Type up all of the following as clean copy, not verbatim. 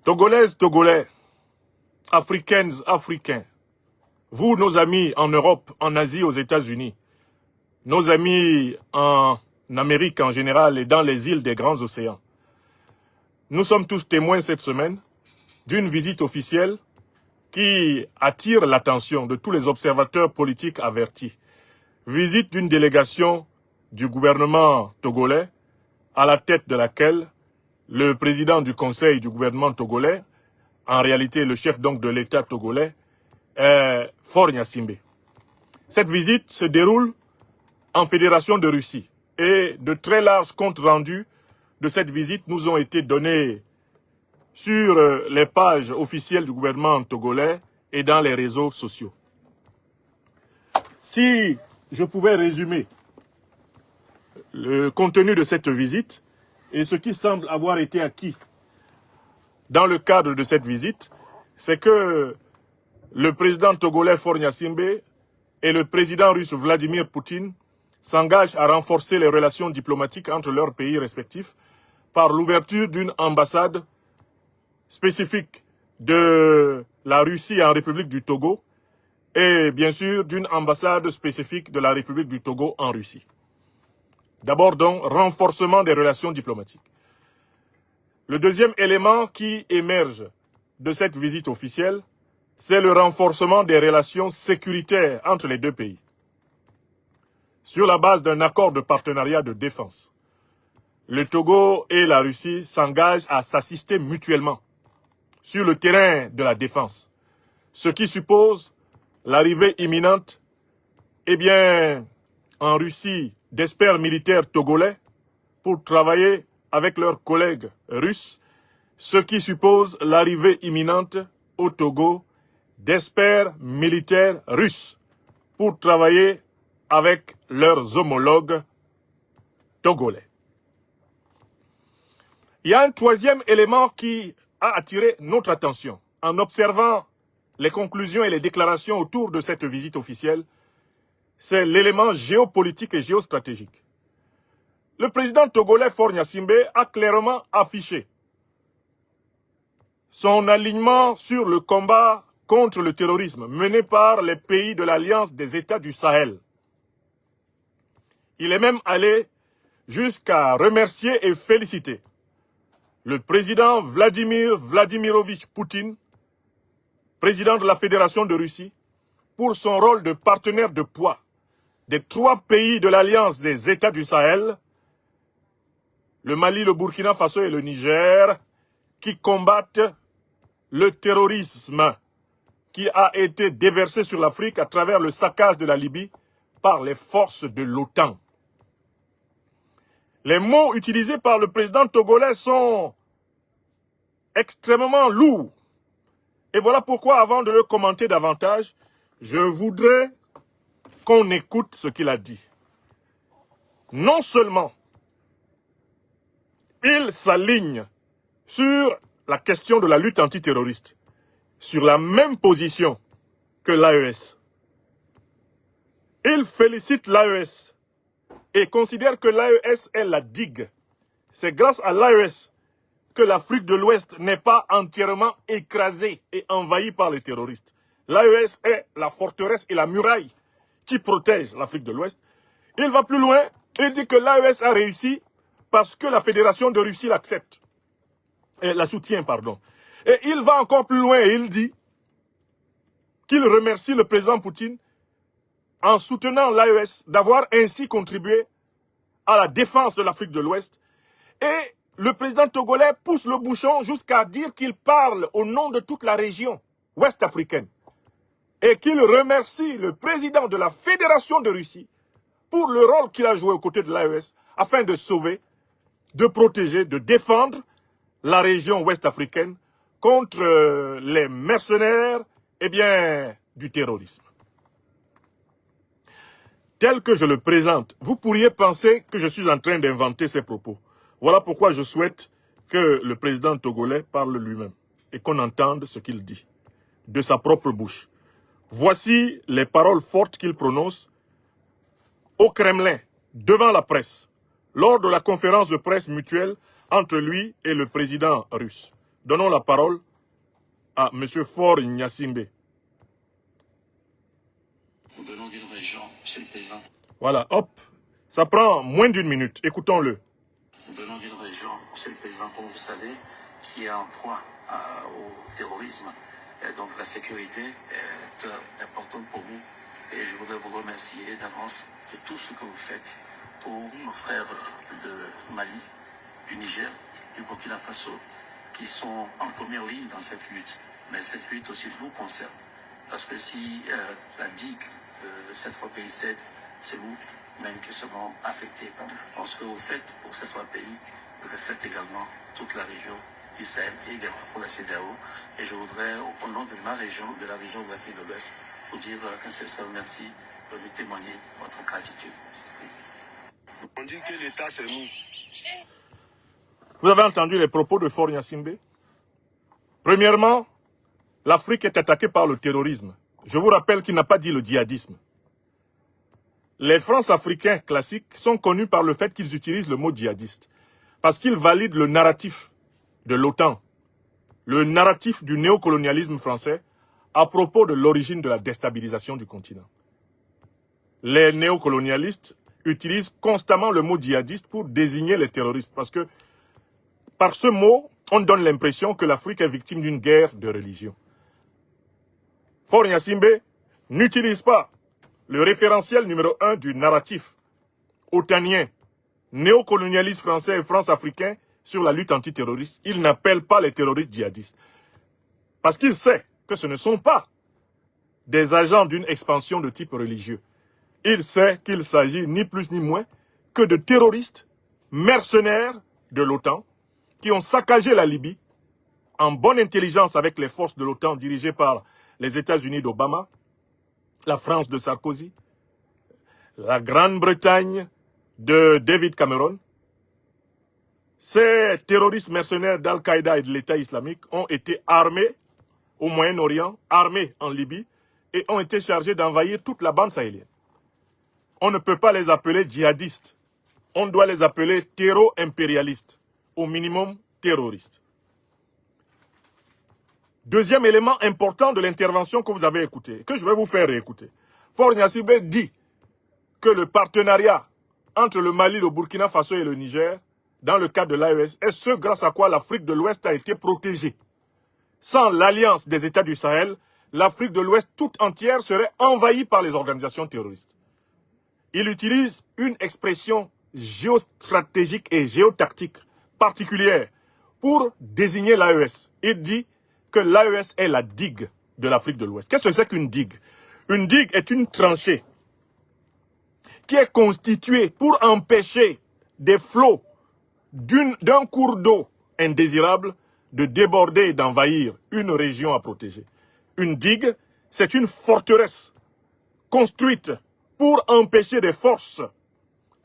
Togolaises, Togolais, Africaines, Africains, vous, nos amis en Europe, en Asie, aux États-Unis, nos amis en Amérique en général et dans les îles des grands océans, nous sommes tous témoins cette semaine d'une visite officielle qui attire l'attention de tous les observateurs politiques avertis. Visite d'une délégation du gouvernement togolais, à la tête de laquelle le président du conseil du gouvernement togolais, en réalité le chef donc de l'État togolais, est Faure Gnassingbé. Cette visite se déroule en Fédération de Russie et de très larges comptes rendus de cette visite nous ont été donnés sur les pages officielles du gouvernement togolais et dans les réseaux sociaux. Si je pouvais résumer le contenu de cette visite et ce qui semble avoir été acquis dans le cadre de cette visite, c'est que le président togolais Faure Gnassingbé et le président russe Vladimir Poutine s'engagent à renforcer les relations diplomatiques entre leurs pays respectifs par l'ouverture d'une ambassade spécifique de la Russie en République du Togo et bien sûr d'une ambassade spécifique de la République du Togo en Russie. D'abord donc, renforcement des relations diplomatiques. Le deuxième élément qui émerge de cette visite officielle, c'est le renforcement des relations sécuritaires entre les deux pays. Sur la base d'un accord de partenariat de défense, le Togo et la Russie s'engagent à s'assister mutuellement sur le terrain de la défense, ce qui suppose l'arrivée imminente, en Russie, d'experts militaires togolais pour travailler avec leurs collègues russes, ce qui suppose l'arrivée imminente au Togo d'experts militaires russes pour travailler avec leurs homologues togolais. Il y a un troisième élément qui a attiré notre attention en observant les conclusions et les déclarations autour de cette visite officielle, c'est l'élément géopolitique et géostratégique. Le président togolais Faure Gnassingbé a clairement affiché son alignement sur le combat contre le terrorisme mené par les pays de l'Alliance des États du Sahel. Il est même allé jusqu'à remercier et féliciter le président Vladimir Vladimirovitch Poutine, président de la Fédération de Russie, pour son rôle de partenaire de poids des trois pays de l'Alliance des États du Sahel, le Mali, le Burkina Faso et le Niger, qui combattent le terrorisme qui a été déversé sur l'Afrique à travers le saccage de la Libye par les forces de l'OTAN. Les mots utilisés par le président togolais sont extrêmement lourds. Et voilà pourquoi, avant de le commenter davantage, je voudrais qu'on écoute ce qu'il a dit. Non seulement il s'aligne sur la question de la lutte antiterroriste, sur la même position que l'AES. Il félicite l'AES et considère que l'AES est la digue. C'est grâce à l'AES que l'Afrique de l'Ouest n'est pas entièrement écrasée et envahie par les terroristes. L'AES est la forteresse et la muraille qui protège l'Afrique de l'Ouest. Il va plus loin, il dit que l'AES a réussi parce que la Fédération de Russie l'accepte. La soutient, pardon. Et il va encore plus loin et il dit qu'il remercie le président Poutine en soutenant l'AES d'avoir ainsi contribué à la défense de l'Afrique de l'Ouest. Et le président togolais pousse le bouchon jusqu'à dire qu'il parle au nom de toute la région ouest africaine et qu'il remercie le président de la Fédération de Russie pour le rôle qu'il a joué aux côtés de l'AES afin de sauver, de protéger, de défendre la région ouest africaine contre les mercenaires du terrorisme. Tel que je le présente, vous pourriez penser que je suis en train d'inventer ces propos. Voilà pourquoi je souhaite que le président togolais parle lui-même et qu'on entende ce qu'il dit de sa propre bouche. Voici les paroles fortes qu'il prononce au Kremlin, devant la presse, lors de la conférence de presse mutuelle entre lui et le président russe. Donnons la parole à M. Faure Gnassingbé. Nous venons d'une région, Monsieur le Président. Voilà, hop. Ça prend moins d'une minute. Écoutons-le. Nous venons d'une région, Monsieur le Président, comme vous savez, qui est en proie au terrorisme. Et donc la sécurité est importante pour nous. Et je voudrais vous remercier d'avance de tout ce que vous faites pour nos frères de Mali, du Niger, du Burkina Faso, qui sont en première ligne dans cette lutte. Mais cette lutte aussi vous concerne. Parce que si la digue de ces trois pays cède, c'est vous même qui seront affectés. Donc ce que vous faites pour ces trois pays, vous le faites également toute la région du Sahel et également pour la CEDEAO. Et je voudrais, au nom de ma région, de la région de l'Afrique de l'Ouest, vous dire un sincère merci de vous témoigner votre gratitude. On dit que l'État c'est nous. Vous avez entendu les propos de Faure Gnassingbé? Premièrement, l'Afrique est attaquée par le terrorisme. Je vous rappelle qu'il n'a pas dit le djihadisme. Les France-Africains classiques sont connus par le fait qu'ils utilisent le mot djihadiste. Parce qu'ils valident le narratif de l'OTAN, le narratif du néocolonialisme français à propos de l'origine de la déstabilisation du continent. Les néocolonialistes utilisent constamment le mot djihadiste pour désigner les terroristes. Parce que par ce mot, on donne l'impression que l'Afrique est victime d'une guerre de religion. Faure Gnassingbé n'utilise pas le référentiel numéro 1 du narratif otanien, néocolonialiste français et France-africain sur la lutte antiterroriste. Il n'appelle pas les terroristes djihadistes. Parce qu'il sait que ce ne sont pas des agents d'une expansion de type religieux. Il sait qu'il s'agit ni plus ni moins que de terroristes mercenaires de l'OTAN qui ont saccagé la Libye en bonne intelligence avec les forces de l'OTAN dirigées par les États-Unis d'Obama, la France de Sarkozy, la Grande-Bretagne de David Cameron. Ces terroristes mercenaires d'Al-Qaïda et de l'État islamique ont été armés au Moyen-Orient, armés en Libye, et ont été chargés d'envahir toute la bande sahélienne. On ne peut pas les appeler djihadistes. On doit les appeler terro-impérialistes, au minimum terroristes. Deuxième élément important de l'intervention que vous avez écouté, que je vais vous faire réécouter. Faure Gnassingbé dit que le partenariat entre le Mali, le Burkina Faso et le Niger, dans le cadre de l'AES, est ce grâce à quoi l'Afrique de l'Ouest a été protégée. Sans l'alliance des États du Sahel, l'Afrique de l'Ouest toute entière serait envahie par les organisations terroristes. Il utilise une expression géostratégique et géotactique particulière pour désigner l'AES. Il dit que l'AES est la digue de l'Afrique de l'Ouest. Qu'est-ce que c'est qu'une digue? Une digue est une tranchée qui est constituée pour empêcher des flots d'un cours d'eau indésirable de déborder et d'envahir une région à protéger. Une digue, c'est une forteresse construite pour empêcher des forces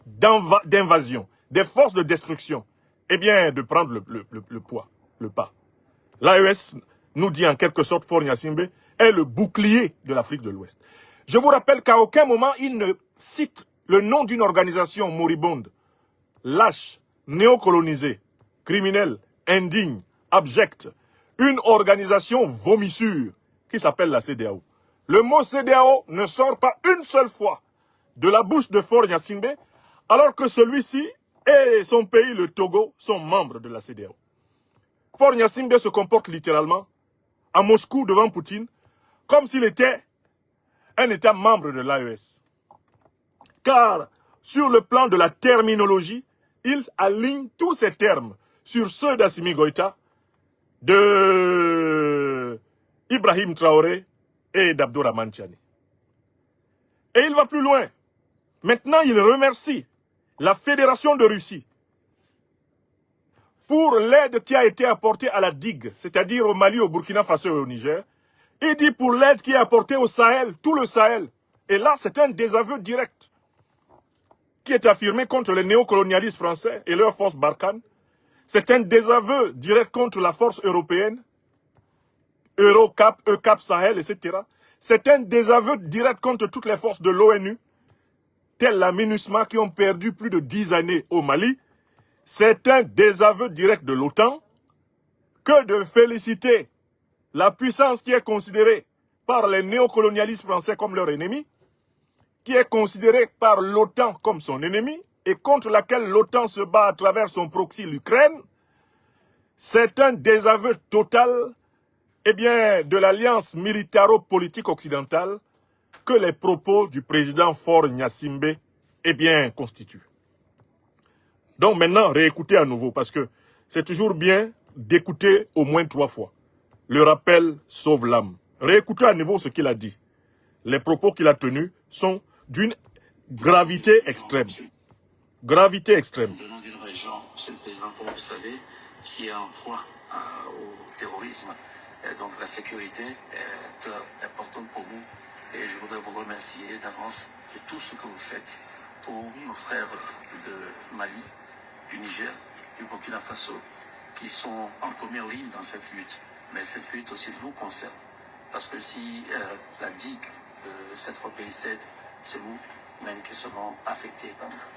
d'invasion, des forces de destruction, eh bien, de prendre le pas. L'AES, nous dit en quelque sorte Faure Gnassingbé, est le bouclier de l'Afrique de l'Ouest. Je vous rappelle qu'à aucun moment, il ne cite le nom d'une organisation moribonde, lâche, néocolonisée, criminelle, indigne, abjecte, une organisation vomissure qui s'appelle la CEDEAO. Le mot CEDEAO ne sort pas une seule fois de la bouche de Faure Gnassingbé, alors que celui-ci et son pays, le Togo, sont membres de la CEDEAO. Faure Gnassingbé se comporte littéralement à Moscou devant Poutine comme s'il était un État membre de l'AES. Car sur le plan de la terminologie, il aligne tous ces termes sur ceux d'Assimi Goïta, de Ibrahim Traoré et d'Abdourahmane Tchani. Et il va plus loin. Maintenant, il remercie la Fédération de Russie pour l'aide qui a été apportée à la digue, c'est-à-dire au Mali, au Burkina Faso et au Niger. Il dit pour l'aide qui est apportée au Sahel, tout le Sahel. Et là, c'est un désaveu direct qui est affirmé contre les néocolonialistes français et leurs forces Barkhane. C'est un désaveu direct contre la force européenne, Eurocap, ECAP Sahel, etc. C'est un désaveu direct contre toutes les forces de l'ONU, telles la MINUSMA qui ont perdu plus de 10 années au Mali. C'est un désaveu direct de l'OTAN que de féliciter la puissance qui est considérée par les néocolonialistes français comme leur ennemi, qui est considérée par l'OTAN comme son ennemi, et contre laquelle l'OTAN se bat à travers son proxy l'Ukraine. C'est un désaveu total de l'alliance militaro-politique occidentale que les propos du président Faure Gnassingbé constituent. Donc maintenant, réécoutez à nouveau, parce que c'est toujours bien d'écouter au moins 3 fois. Le rappel sauve l'âme. Réécoutez à nouveau ce qu'il a dit. Les propos qu'il a tenus sont d'une gravité extrême. Gravité extrême. Venant d'une région, c'est le président, comme vous savez, qui est en proie au terrorisme. Et donc la sécurité est importante pour nous. Et je voudrais vous remercier d'avance de tout ce que vous faites pour nos frères de Mali, du Niger, du Burkina Faso, qui sont en première ligne dans cette lutte. Mais cette lutte aussi nous concerne. Parce que si la digue de ces 3 pays cède, c'est nous même qui serons affectés.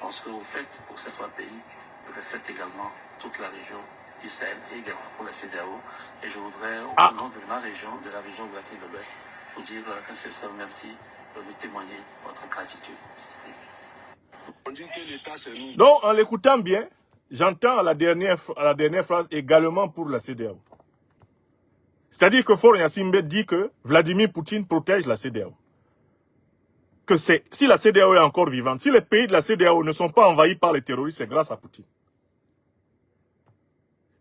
Ce que vous faites pour ces 3 pays, vous le faites également toute la région du Sahel et également pour la CEDEAO. Et je voudrais, au nom de ma région, de la région de l'Afrique de l'Ouest, vous dire un sincère merci de vous témoigner votre gratitude. On dit que l'État, c'est nous. Donc, en l'écoutant bien, j'entends à la dernière phrase également pour la CEDEAO. C'est-à-dire que Faure Gnassingbé dit que Vladimir Poutine protège la CEDEAO. Que si la CEDEAO est encore vivante, si les pays de la CEDEAO ne sont pas envahis par les terroristes, c'est grâce à Poutine.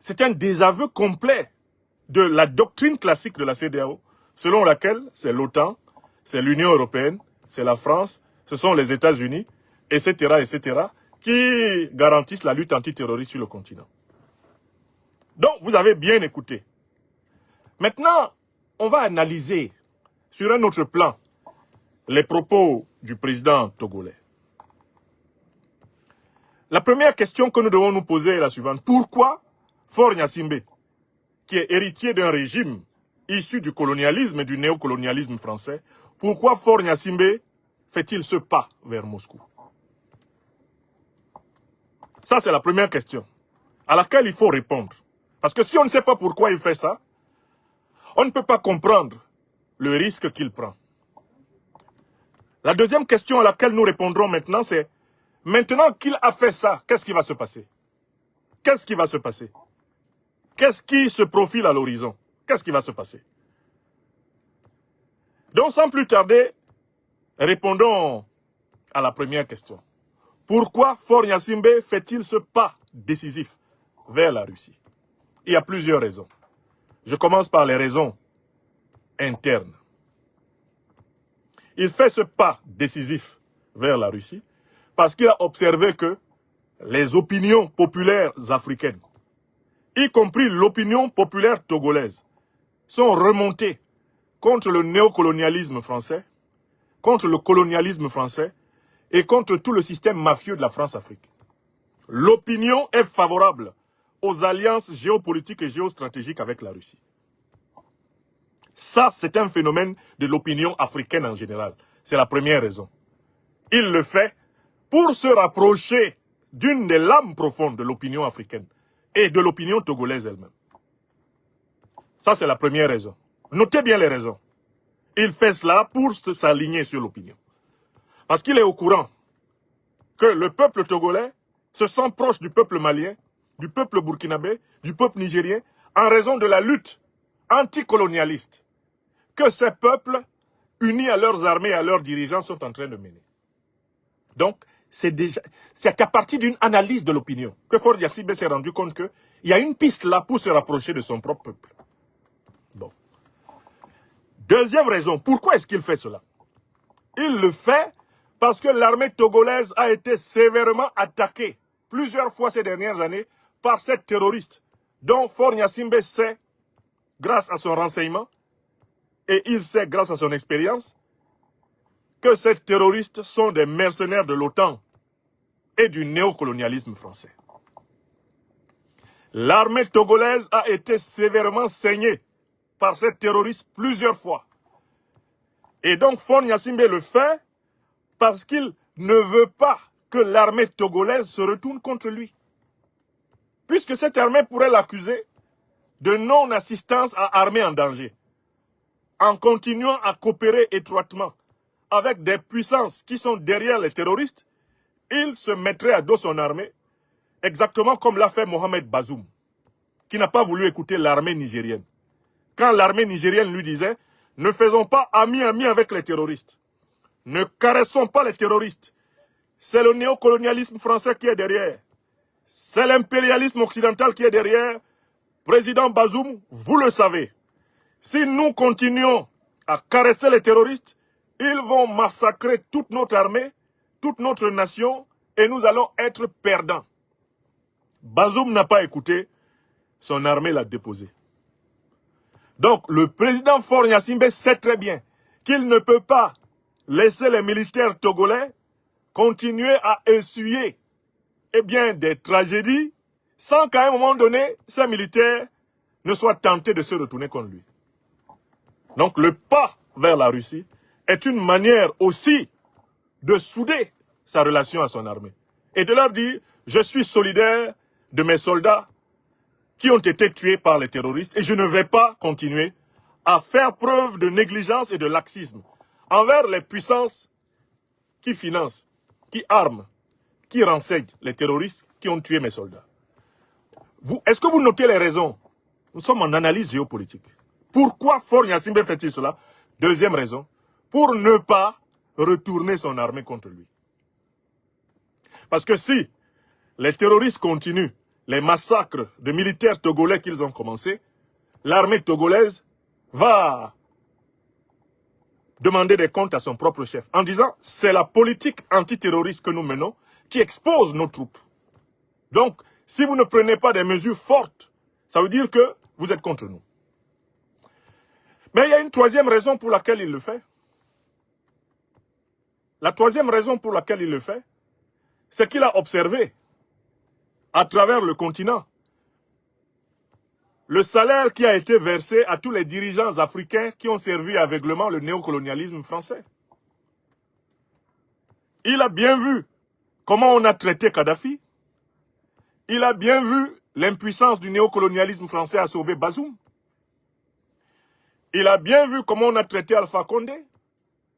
C'est un désaveu complet de la doctrine classique de la CEDEAO, selon laquelle c'est l'OTAN, c'est l'Union européenne, c'est la France, ce sont les États-Unis, etc., qui garantissent la lutte antiterroriste sur le continent. Donc, vous avez bien écouté. Maintenant, on va analyser sur un autre plan les propos du président togolais. La première question que nous devons nous poser est la suivante. Pourquoi Faure Gnassingbé, qui est héritier d'un régime issu du colonialisme et du néocolonialisme français, pourquoi Faure Gnassingbé fait-il ce pas vers Moscou? Ça, c'est la première question à laquelle il faut répondre. Parce que si on ne sait pas pourquoi il fait ça, on ne peut pas comprendre le risque qu'il prend. La deuxième question à laquelle nous répondrons maintenant, c'est maintenant qu'il a fait ça, qu'est-ce qui va se passer? Qu'est-ce qui va se passer? Qu'est-ce qui se profile à l'horizon? Qu'est-ce qui va se passer? Donc, sans plus tarder, répondons à la première question. Pourquoi Faure Gnassingbé fait-il ce pas décisif vers la Russie? Il y a plusieurs raisons. Je commence par les raisons internes. Il fait ce pas décisif vers la Russie parce qu'il a observé que les opinions populaires africaines, y compris l'opinion populaire togolaise, sont remontées contre le néocolonialisme français, contre le colonialisme français et contre tout le système mafieux de la France-Afrique. L'opinion est favorable aux alliances géopolitiques et géostratégiques avec la Russie. Ça, c'est un phénomène de l'opinion africaine en général. C'est la première raison. Il le fait pour se rapprocher d'une des lames profondes de l'opinion africaine et de l'opinion togolaise elle-même. Ça, c'est la première raison. Notez bien les raisons. Il fait cela pour s'aligner sur l'opinion. Parce qu'il est au courant que le peuple togolais se sent proche du peuple malien, du peuple burkinabé, du peuple nigérien, en raison de la lutte anticolonialiste que ces peuples, unis à leurs armées et à leurs dirigeants, sont en train de mener. Donc, c'est qu'à partir d'une analyse de l'opinion que Faure Gnassingbé s'est rendu compte qu'il y a une piste là pour se rapprocher de son propre peuple. Bon. Deuxième raison, pourquoi est-ce qu'il fait cela? Il le fait parce que l'armée togolaise a été sévèrement attaquée plusieurs fois ces dernières années par ces terroristes dont Faure Gnassingbé sait, grâce à son renseignement, et il sait, grâce à son expérience, que ces terroristes sont des mercenaires de l'OTAN et du néocolonialisme français. L'armée togolaise a été sévèrement saignée par ces terroristes plusieurs fois. Et donc Faure Gnassingbé le fait parce qu'il ne veut pas que l'armée togolaise se retourne contre lui. Puisque cette armée pourrait l'accuser de non-assistance à armées en danger, en continuant à coopérer étroitement avec des puissances qui sont derrière les terroristes, il se mettrait à dos son armée, exactement comme l'a fait Mohamed Bazoum, qui n'a pas voulu écouter l'armée nigérienne. Quand l'armée nigérienne lui disait « Ne faisons pas ami-ami avec les terroristes. Ne caressons pas les terroristes. C'est le néocolonialisme français qui est derrière. C'est l'impérialisme occidental qui est derrière. Président Bazoum, vous le savez. Si nous continuons à caresser les terroristes, ils vont massacrer toute notre armée, toute notre nation, et nous allons être perdants. » Bazoum n'a pas écouté, son armée l'a déposé. Donc, le président Faure Gnassingbé sait très bien qu'il ne peut pas laisser les militaires togolais continuer à essuyer des tragédies sans qu'à un moment donné, ces militaires ne soient tentés de se retourner contre lui. Donc, le pas vers la Russie est une manière aussi de souder sa relation à son armée et de leur dire « Je suis solidaire de mes soldats qui ont été tués par les terroristes et je ne vais pas continuer à faire preuve de négligence et de laxisme envers les puissances qui financent, qui arment, qui renseignent les terroristes qui ont tué mes soldats. » Est-ce que vous notez les raisons? Nous sommes en analyse géopolitique. Pourquoi Faure Gnassingbé fait-il cela? Deuxième raison, pour ne pas retourner son armée contre lui. Parce que si les terroristes continuent les massacres de militaires togolais qu'ils ont commencés, l'armée togolaise va demander des comptes à son propre chef en disant c'est la politique antiterroriste que nous menons qui expose nos troupes. Donc, si vous ne prenez pas des mesures fortes, ça veut dire que vous êtes contre nous. Mais il y a une troisième raison pour laquelle il le fait. La troisième raison pour laquelle il le fait, c'est qu'il a observé à travers le continent le salaire qui a été versé à tous les dirigeants africains qui ont servi aveuglément le néocolonialisme français. Il a bien vu comment on a traité Kadhafi. Il a bien vu l'impuissance du néocolonialisme français à sauver Bazoum. Il a bien vu comment on a traité Alpha Condé.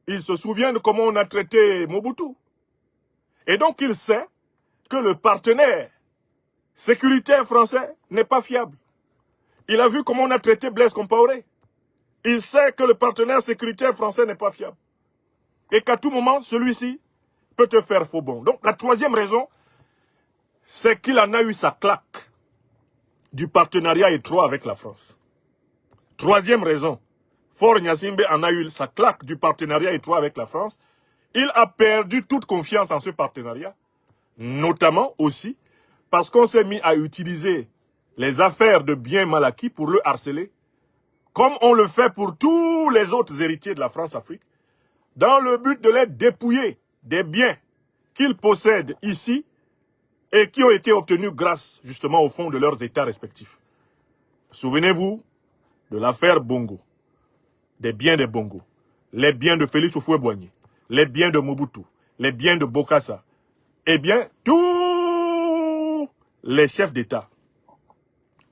Il se souvient de comment on a traité Mobutu. Et donc il sait que le partenaire sécuritaire français n'est pas fiable. Il a vu comment on a traité Blaise Compaoré. Il sait que le partenaire sécuritaire français n'est pas fiable. Et qu'à tout moment, celui-ci peut te faire faux bond. Donc la troisième raison, c'est qu'il en a eu sa claque du partenariat étroit avec la France. Troisième raison, Faure Gnassingbé en a eu sa claque du partenariat étroit avec la France. Il a perdu toute confiance en ce partenariat, notamment aussi parce qu'on s'est mis à utiliser les affaires de biens mal acquis pour le harceler, comme on le fait pour tous les autres héritiers de la France-Afrique, dans le but de les dépouiller des biens qu'ils possèdent ici et qui ont été obtenus grâce justement au fond de leurs États respectifs. Souvenez-vous de l'affaire Bongo, des biens de Bongo, les biens de Félix Houphouët-Boigny, les biens de Mobutu, les biens de Bokassa, eh bien, tous les chefs d'État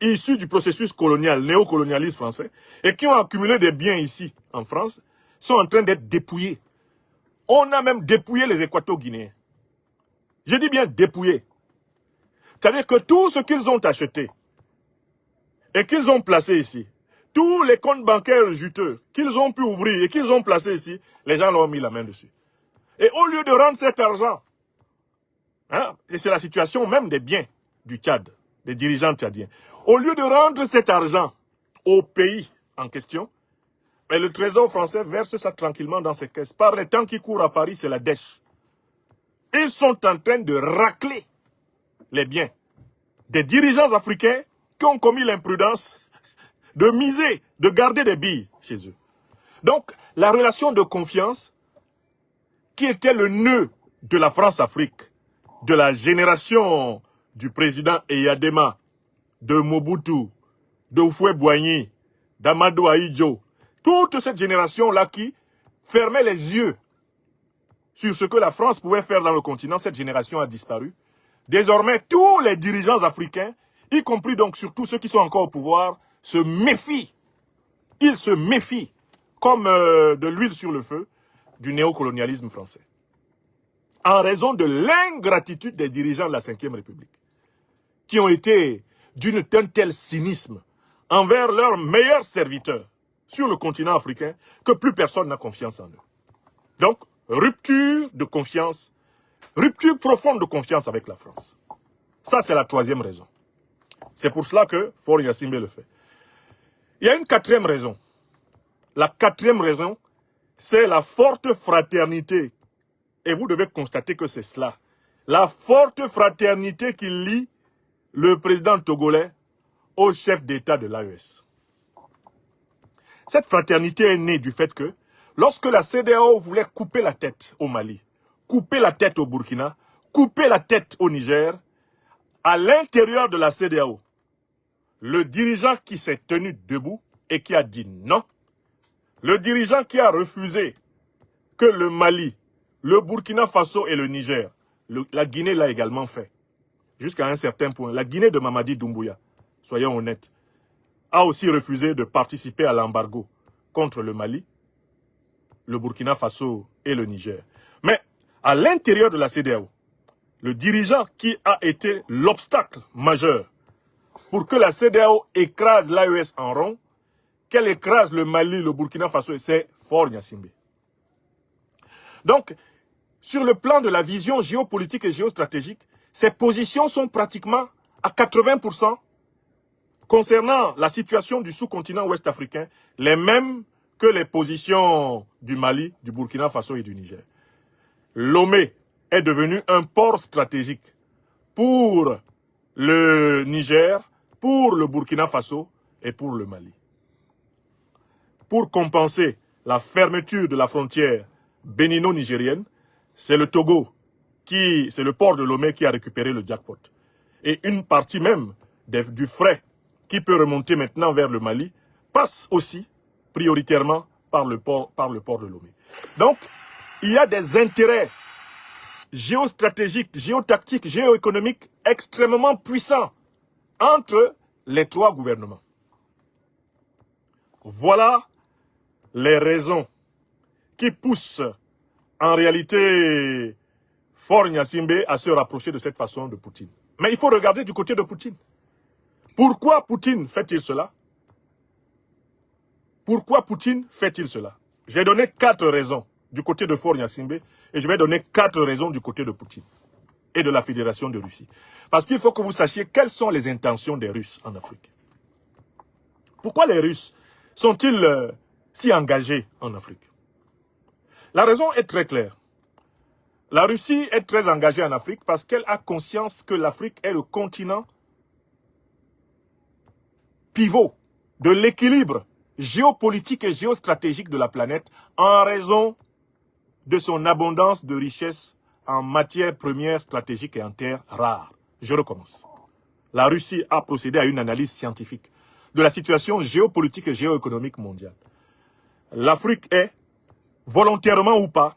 issus du processus colonial, néocolonialiste français, et qui ont accumulé des biens ici, en France, sont en train d'être dépouillés. On a même dépouillé les Équato-Guinéens. Je dis bien dépouillés. C'est-à-dire que tout ce qu'ils ont acheté et qu'ils ont placé ici, tous les comptes bancaires juteux qu'ils ont pu ouvrir et qu'ils ont placés ici, les gens leur ont mis la main dessus. Et au lieu de rendre cet argent, et c'est la situation même des biens du Tchad, des dirigeants tchadiens, au lieu de rendre cet argent au pays en question, mais le Trésor français verse ça tranquillement dans ses caisses. Par les temps qui courent à Paris, c'est la dèche. Ils sont en train de racler les biens des dirigeants africains qui ont commis l'imprudence de miser, de garder des billes chez eux. Donc, la relation de confiance qui était le nœud de la France-Afrique, de la génération du président Eyadema, de Mobutu, de Houphouët-Boigny, d'Amadou Ahidjo, toute cette génération-là qui fermait les yeux sur ce que la France pouvait faire dans le continent, cette génération a disparu. Désormais, tous les dirigeants africains, y compris donc surtout ceux qui sont encore au pouvoir, se méfient. Ils se méfient, comme de l'huile sur le feu, du néocolonialisme français. En raison de l'ingratitude des dirigeants de la Ve République, qui ont été d'un tel cynisme envers leurs meilleurs serviteurs sur le continent africain que plus personne n'a confiance en eux. Donc, rupture de confiance, rupture profonde de confiance avec la France. Ça, c'est la troisième raison. C'est pour cela que Faure Gnassingbé le fait. Il y a une quatrième raison. La quatrième raison, c'est la forte fraternité. Et vous devez constater que c'est cela. La forte fraternité qui lie le président togolais au chef d'État de l'AES. Cette fraternité est née du fait que, lorsque la CEDEAO voulait couper la tête au Mali, couper la tête au Burkina, couper la tête au Niger, à l'intérieur de la CEDEAO, le dirigeant qui s'est tenu debout et qui a dit non, le dirigeant qui a refusé que le Mali, le Burkina Faso et le Niger, la Guinée l'a également fait, jusqu'à un certain point. La Guinée de Mamadi Doumbouya, soyons honnêtes, a aussi refusé de participer à l'embargo contre le Mali, le Burkina Faso et le Niger. Mais à l'intérieur de la CEDEAO, le dirigeant qui a été l'obstacle majeur pour que la CEDEAO écrase l'AES en rond, qu'elle écrase le Mali, le Burkina Faso, c'est Faure Gnassingbé. Donc, sur le plan de la vision géopolitique et géostratégique, ces positions sont pratiquement à 80% concernant la situation du sous-continent ouest-africain, les mêmes que les positions du Mali, du Burkina Faso et du Niger. Lomé est devenu un port stratégique pour le Niger, pour le Burkina Faso et pour le Mali. Pour compenser la fermeture de la frontière bénino-nigérienne, c'est le Togo, c'est le port de Lomé qui a récupéré le jackpot. Et une partie même du fret qui peut remonter maintenant vers le Mali passe aussi prioritairement par le port de Lomé. Donc, il y a des intérêts géostratégiques, géotactiques, géoéconomiques extrêmement puissants entre les trois gouvernements. Voilà les raisons qui poussent en réalité Faure Gnassingbé à se rapprocher de cette façon de Poutine. Mais il faut regarder du côté de Poutine. Pourquoi Poutine fait-il cela? Pourquoi Poutine fait-il cela? J'ai donné 4 raisons du côté de Faure Gnassingbé et je vais donner 4 raisons du côté de Poutine et de la Fédération de Russie. Parce qu'il faut que vous sachiez quelles sont les intentions des Russes en Afrique. Pourquoi les Russes sont-ils si engagés en Afrique? La raison est très claire. La Russie est très engagée en Afrique parce qu'elle a conscience que l'Afrique est le continent pivot de l'équilibre géopolitique et géostratégique de la planète en raison de son abondance de richesses en matières premières stratégiques et en terres rares. Je recommence. La Russie a procédé à une analyse scientifique de la situation géopolitique et géoéconomique mondiale. L'Afrique est, volontairement ou pas,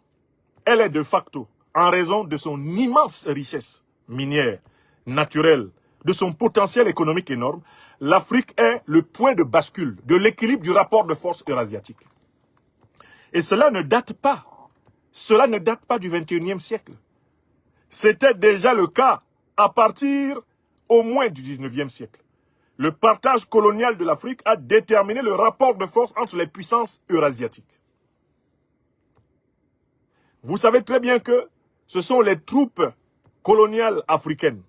elle est de facto, en raison de son immense richesse minière, naturelle, de son potentiel économique énorme, l'Afrique est le point de bascule de l'équilibre du rapport de force eurasiatique. Et cela ne date pas du XXIe siècle. C'était déjà le cas à partir au moins du XIXe siècle. Le partage colonial de l'Afrique a déterminé le rapport de force entre les puissances eurasiatiques. Vous savez très bien que ce sont les troupes coloniales africaines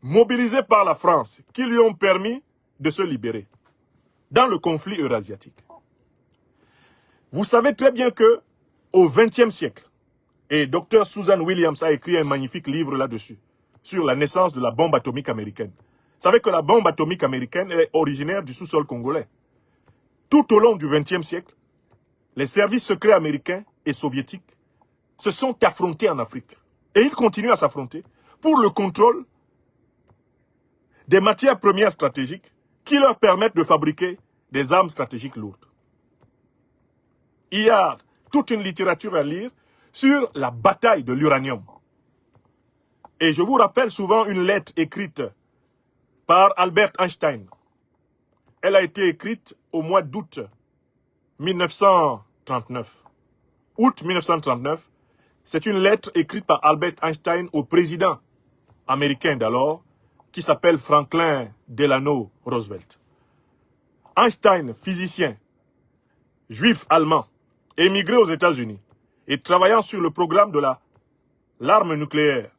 mobilisées par la France qui lui ont permis de se libérer dans le conflit eurasiatique. Vous savez très bien que au XXe siècle, et Dr Susan Williams a écrit un magnifique livre là-dessus, sur la naissance de la bombe atomique américaine. Vous savez que la bombe atomique américaine est originaire du sous-sol congolais. Tout au long du XXe siècle, les services secrets américains et soviétiques se sont affrontés en Afrique. Et ils continuent à s'affronter pour le contrôle des matières premières stratégiques qui leur permettent de fabriquer des armes stratégiques lourdes. Il y a toute une littérature à lire sur la bataille de l'uranium. Et je vous rappelle souvent une lettre écrite par Albert Einstein Elle a été écrite au mois d'août 1939. Août 1939, c'est une lettre écrite par Albert Einstein au président américain d'alors, qui s'appelle Franklin Delano Roosevelt. Einstein, physicien, juif allemand, émigré aux États-Unis et travaillant sur le programme de l'arme nucléaire,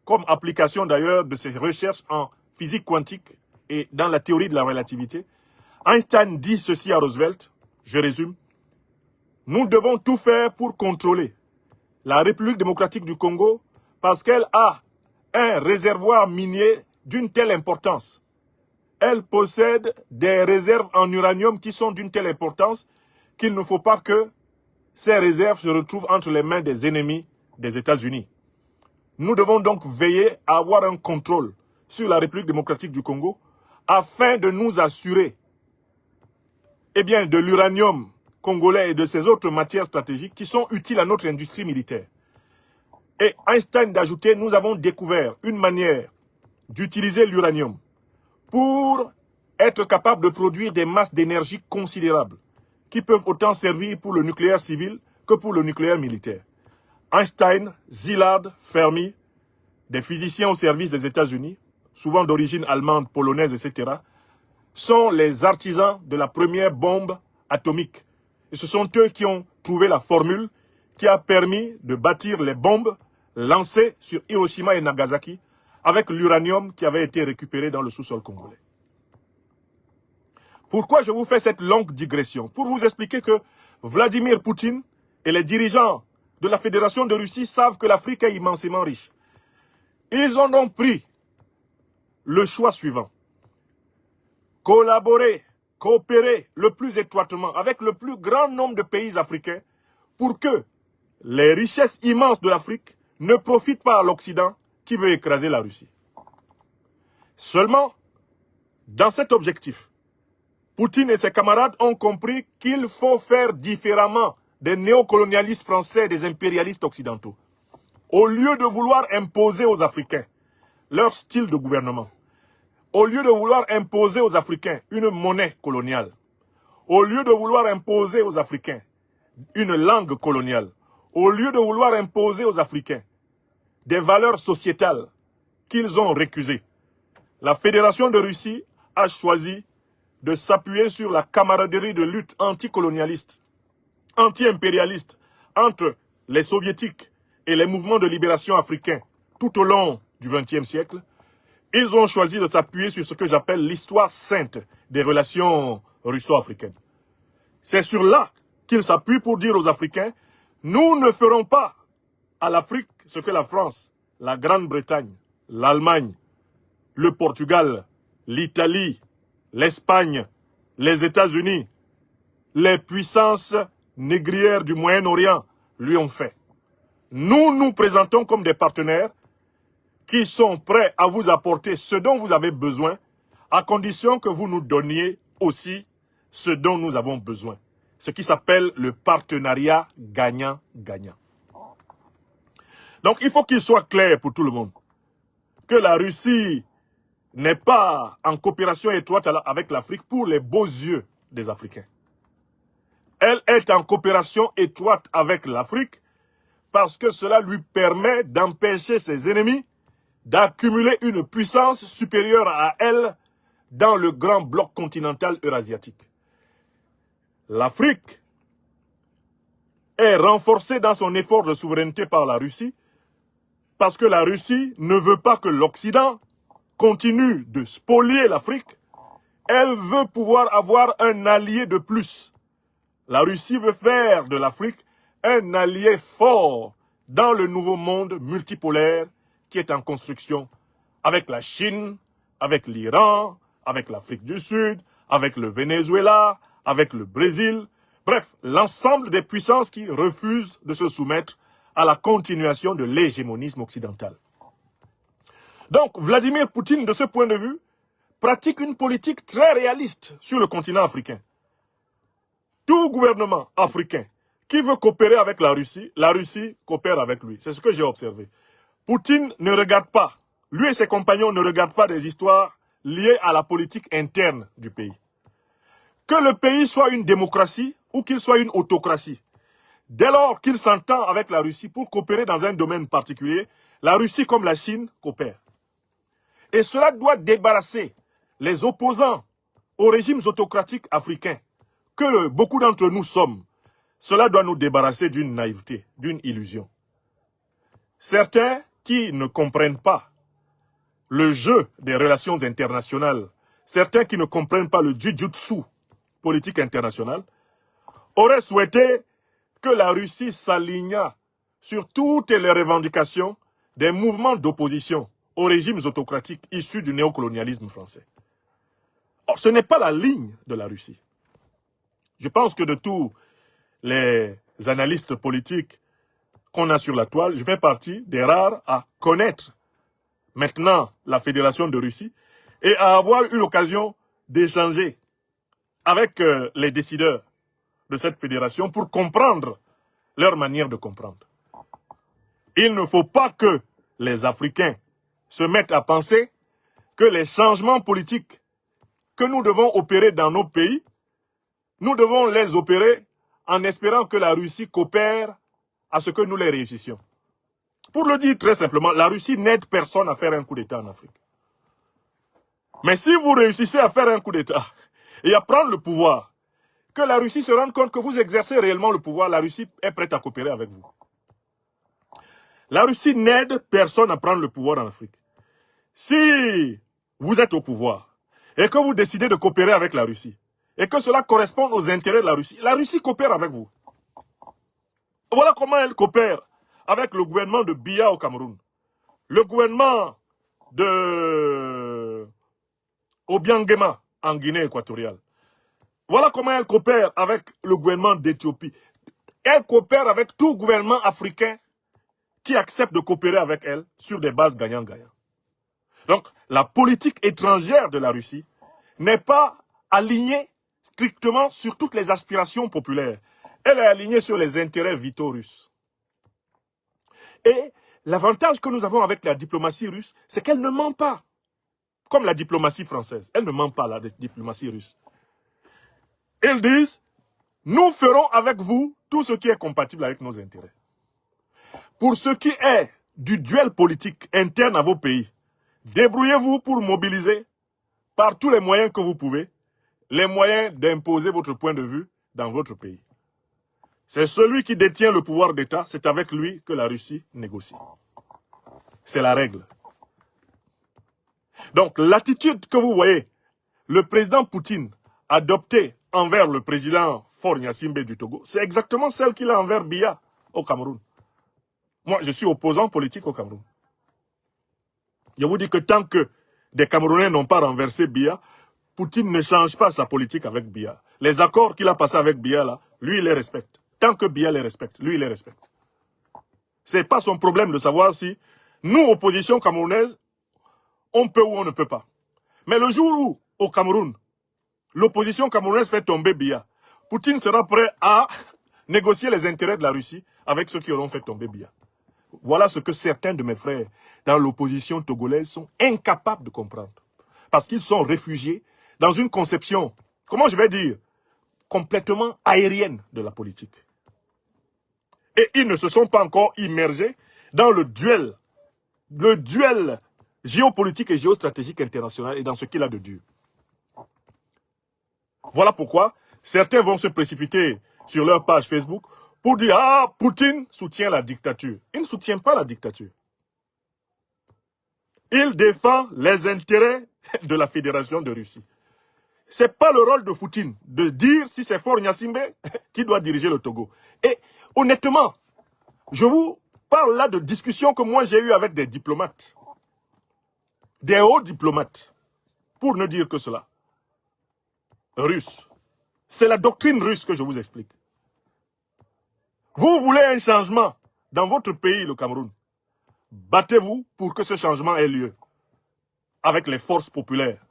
comme application d'ailleurs de ses recherches en physique quantique et dans la théorie de la relativité, Einstein dit ceci à Roosevelt, je résume, « Nous devons tout faire pour contrôler la République démocratique du Congo parce qu'elle a un réservoir minier d'une telle importance. Elle possède des réserves en uranium qui sont d'une telle importance qu'il ne faut pas que ces réserves se retrouvent entre les mains des ennemis des États-Unis. Nous devons donc veiller à avoir un contrôle sur la République démocratique du Congo afin de nous assurer de l'uranium congolais et de ces autres matières stratégiques qui sont utiles à notre industrie militaire. » Et Einstein d'ajouter, nous avons découvert une manière d'utiliser l'uranium pour être capable de produire des masses d'énergie considérables qui peuvent autant servir pour le nucléaire civil que pour le nucléaire militaire. Einstein, Szilard, Fermi, des physiciens au service des États-Unis, souvent d'origine allemande, polonaise, etc., sont les artisans de la première bombe atomique. Et ce sont eux qui ont trouvé la formule qui a permis de bâtir les bombes lancées sur Hiroshima et Nagasaki avec l'uranium qui avait été récupéré dans le sous-sol congolais. Pourquoi je vous fais cette longue digression? Pour vous expliquer que Vladimir Poutine et les dirigeants de la Fédération de Russie savent que l'Afrique est immensément riche. Ils ont donc pris le choix suivant. Collaborer, coopérer le plus étroitement avec le plus grand nombre de pays africains pour que les richesses immenses de l'Afrique ne profitent pas à l'Occident qui veut écraser la Russie. Seulement, dans cet objectif, Poutine et ses camarades ont compris qu'il faut faire différemment des néocolonialistes français et des impérialistes occidentaux. Au lieu de vouloir imposer aux Africains leur style de gouvernement, au lieu de vouloir imposer aux Africains une monnaie coloniale, au lieu de vouloir imposer aux Africains une langue coloniale, au lieu de vouloir imposer aux Africains des valeurs sociétales qu'ils ont récusées, la Fédération de Russie a choisi de s'appuyer sur la camaraderie de lutte anticolonialiste, anti-impérialiste entre les soviétiques et les mouvements de libération africains tout au long du XXe siècle. Ils ont choisi de s'appuyer sur ce que j'appelle l'histoire sainte des relations russo-africaines. C'est sur là qu'ils s'appuient pour dire aux Africains, nous ne ferons pas à l'Afrique ce que la France, la Grande-Bretagne, l'Allemagne, le Portugal, l'Italie, l'Espagne, les États-Unis, les puissances négrières du Moyen-Orient lui ont fait. Nous nous présentons comme des partenaires qui sont prêts à vous apporter ce dont vous avez besoin, à condition que vous nous donniez aussi ce dont nous avons besoin. Ce qui s'appelle le partenariat gagnant-gagnant. Donc il faut qu'il soit clair pour tout le monde que la Russie n'est pas en coopération étroite avec l'Afrique pour les beaux yeux des Africains. Elle est en coopération étroite avec l'Afrique parce que cela lui permet d'empêcher ses ennemis d'accumuler une puissance supérieure à elle dans le grand bloc continental eurasiatique. L'Afrique est renforcée dans son effort de souveraineté par la Russie parce que la Russie ne veut pas que l'Occident continue de spolier l'Afrique. Elle veut pouvoir avoir un allié de plus. La Russie veut faire de l'Afrique un allié fort dans le nouveau monde multipolaire qui est en construction avec la Chine, avec l'Iran, avec l'Afrique du Sud, avec le Venezuela, avec le Brésil. Bref, l'ensemble des puissances qui refusent de se soumettre à la continuation de l'hégémonisme occidental. Donc, Vladimir Poutine, de ce point de vue, pratique une politique très réaliste sur le continent africain. Tout gouvernement africain qui veut coopérer avec la Russie coopère avec lui. C'est ce que j'ai observé. Poutine ne regarde pas, lui et ses compagnons ne regardent pas des histoires liées à la politique interne du pays. Que le pays soit une démocratie ou qu'il soit une autocratie. Dès lors qu'il s'entend avec la Russie pour coopérer dans un domaine particulier, la Russie comme la Chine coopèrent. Et cela doit débarrasser les opposants aux régimes autocratiques africains, que beaucoup d'entre nous sommes. Cela doit nous débarrasser d'une naïveté, d'une illusion. Certains qui ne comprennent pas le jeu des relations internationales, certains qui ne comprennent pas le jujutsu politique internationale, auraient souhaité que la Russie s'alignât sur toutes les revendications des mouvements d'opposition aux régimes autocratiques issus du néocolonialisme français. Or, ce n'est pas la ligne de la Russie. Je pense que de tous les analystes politiques qu'on a sur la toile, je fais partie des rares à connaître maintenant la Fédération de Russie et à avoir eu l'occasion d'échanger avec les décideurs de cette fédération pour comprendre leur manière de comprendre. Il ne faut pas que les Africains se mettent à penser que les changements politiques que nous devons opérer dans nos pays, nous devons les opérer en espérant que la Russie coopère à ce que nous les réussissions. Pour le dire très simplement, la Russie n'aide personne à faire un coup d'État en Afrique. Mais si vous réussissez à faire un coup d'État et à prendre le pouvoir, que la Russie se rende compte que vous exercez réellement le pouvoir, la Russie est prête à coopérer avec vous. La Russie n'aide personne à prendre le pouvoir en Afrique. Si vous êtes au pouvoir et que vous décidez de coopérer avec la Russie et que cela correspond aux intérêts de la Russie coopère avec vous. Voilà comment elle coopère avec le gouvernement de Biya au Cameroun, le gouvernement de Obiangema en Guinée équatoriale. Voilà comment elle coopère avec le gouvernement d'Éthiopie. Elle coopère avec tout gouvernement africain qui accepte de coopérer avec elle sur des bases gagnant-gagnant. Donc, la politique étrangère de la Russie n'est pas alignée strictement sur toutes les aspirations populaires. Elle est alignée sur les intérêts vitaux russes. Et l'avantage que nous avons avec la diplomatie russe, c'est qu'elle ne ment pas. Comme la diplomatie française. Elle ne ment pas, la diplomatie russe. Ils disent, nous ferons avec vous tout ce qui est compatible avec nos intérêts. Pour ce qui est du duel politique interne à vos pays, débrouillez-vous pour mobiliser par tous les moyens que vous pouvez, les moyens d'imposer votre point de vue dans votre pays. C'est celui qui détient le pouvoir d'État, c'est avec lui que la Russie négocie. C'est la règle. Donc l'attitude que vous voyez, le président Poutine adoptée envers le président Faure Gnassingbé du Togo, c'est exactement celle qu'il a envers Biya au Cameroun. Moi, je suis opposant politique au Cameroun. Je vous dis que tant que des Camerounais n'ont pas renversé Biya, Poutine ne change pas sa politique avec Biya. Les accords qu'il a passés avec Biya, là, lui, il les respecte. Tant que Biya les respecte, lui, il les respecte. Ce n'est pas son problème de savoir si nous, opposition camerounaise, on peut ou on ne peut pas. Mais le jour où, au Cameroun, l'opposition camerounaise fait tomber Biya, Poutine sera prêt à négocier les intérêts de la Russie avec ceux qui auront fait tomber Biya. Voilà ce que certains de mes frères dans l'opposition togolaise sont incapables de comprendre. Parce qu'ils sont réfugiés dans une conception, comment je vais dire, complètement aérienne de la politique. Et ils ne se sont pas encore immergés dans le duel géopolitique et géostratégique international et dans ce qu'il a de dur. Voilà pourquoi certains vont se précipiter sur leur page Facebook pour dire « Ah, Poutine soutient la dictature ». Il ne soutient pas la dictature. Il défend les intérêts de la Fédération de Russie. Ce n'est pas le rôle de Poutine de dire si c'est Faure Gnassingbé qui doit diriger le Togo. Et honnêtement, je vous parle là de discussions que moi j'ai eues avec des diplomates. Des hauts diplomates. Pour ne dire que cela. Russes. C'est la doctrine russe que je vous explique. Vous voulez un changement dans votre pays, le Cameroun. Battez-vous pour que ce changement ait lieu. Avec les forces populaires.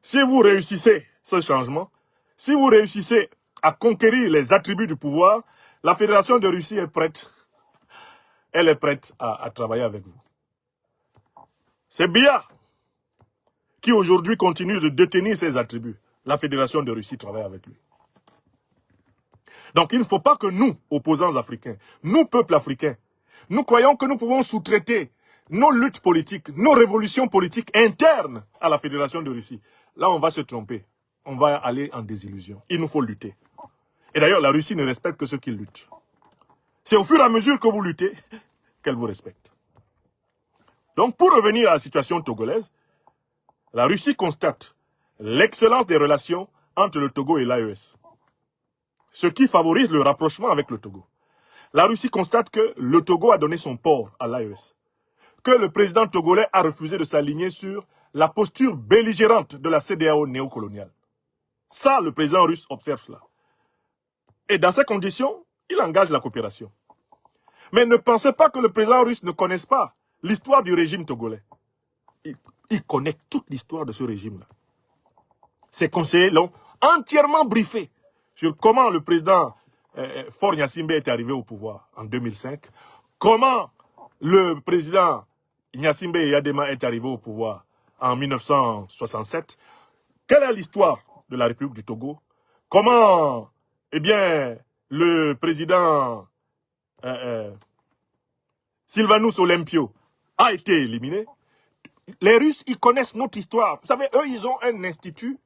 Si vous réussissez ce changement, si vous réussissez à conquérir les attributs du pouvoir, la Fédération de Russie est prête. Elle est prête à travailler avec vous. C'est Biya qui aujourd'hui continue de détenir ses attributs. La Fédération de Russie travaille avec lui. Donc il ne faut pas que nous, opposants africains, nous, peuples africains, nous croyons que nous pouvons sous-traiter nos luttes politiques, nos révolutions politiques internes à la Fédération de Russie. Là, on va se tromper. On va aller en désillusion. Il nous faut lutter. Et d'ailleurs, la Russie ne respecte que ceux qui luttent. C'est au fur et à mesure que vous luttez qu'elle vous respecte. Donc, pour revenir à la situation togolaise, la Russie constate l'excellence des relations entre le Togo et l'AES, ce qui favorise le rapprochement avec le Togo. La Russie constate que le Togo a donné son port à l'AES, que le président togolais a refusé de s'aligner sur la posture belligérante de la CEDEAO néocoloniale. Ça, le président russe observe cela. Et dans ces conditions, il engage la coopération. Mais ne pensez pas que le président russe ne connaisse pas l'histoire du régime togolais. Il connaît toute l'histoire de ce régime-là. Ses conseillers l'ont entièrement briefé sur comment le président Faure Gnassingbé est arrivé au pouvoir en 2005, comment le président Gnassingbé Eyadema est arrivé au pouvoir en 1967, quelle est l'histoire de la République du Togo, comment, eh bien, le président Sylvanus Olympio a été éliminé. Les Russes, ils connaissent notre histoire. Vous savez, eux, ils ont un institut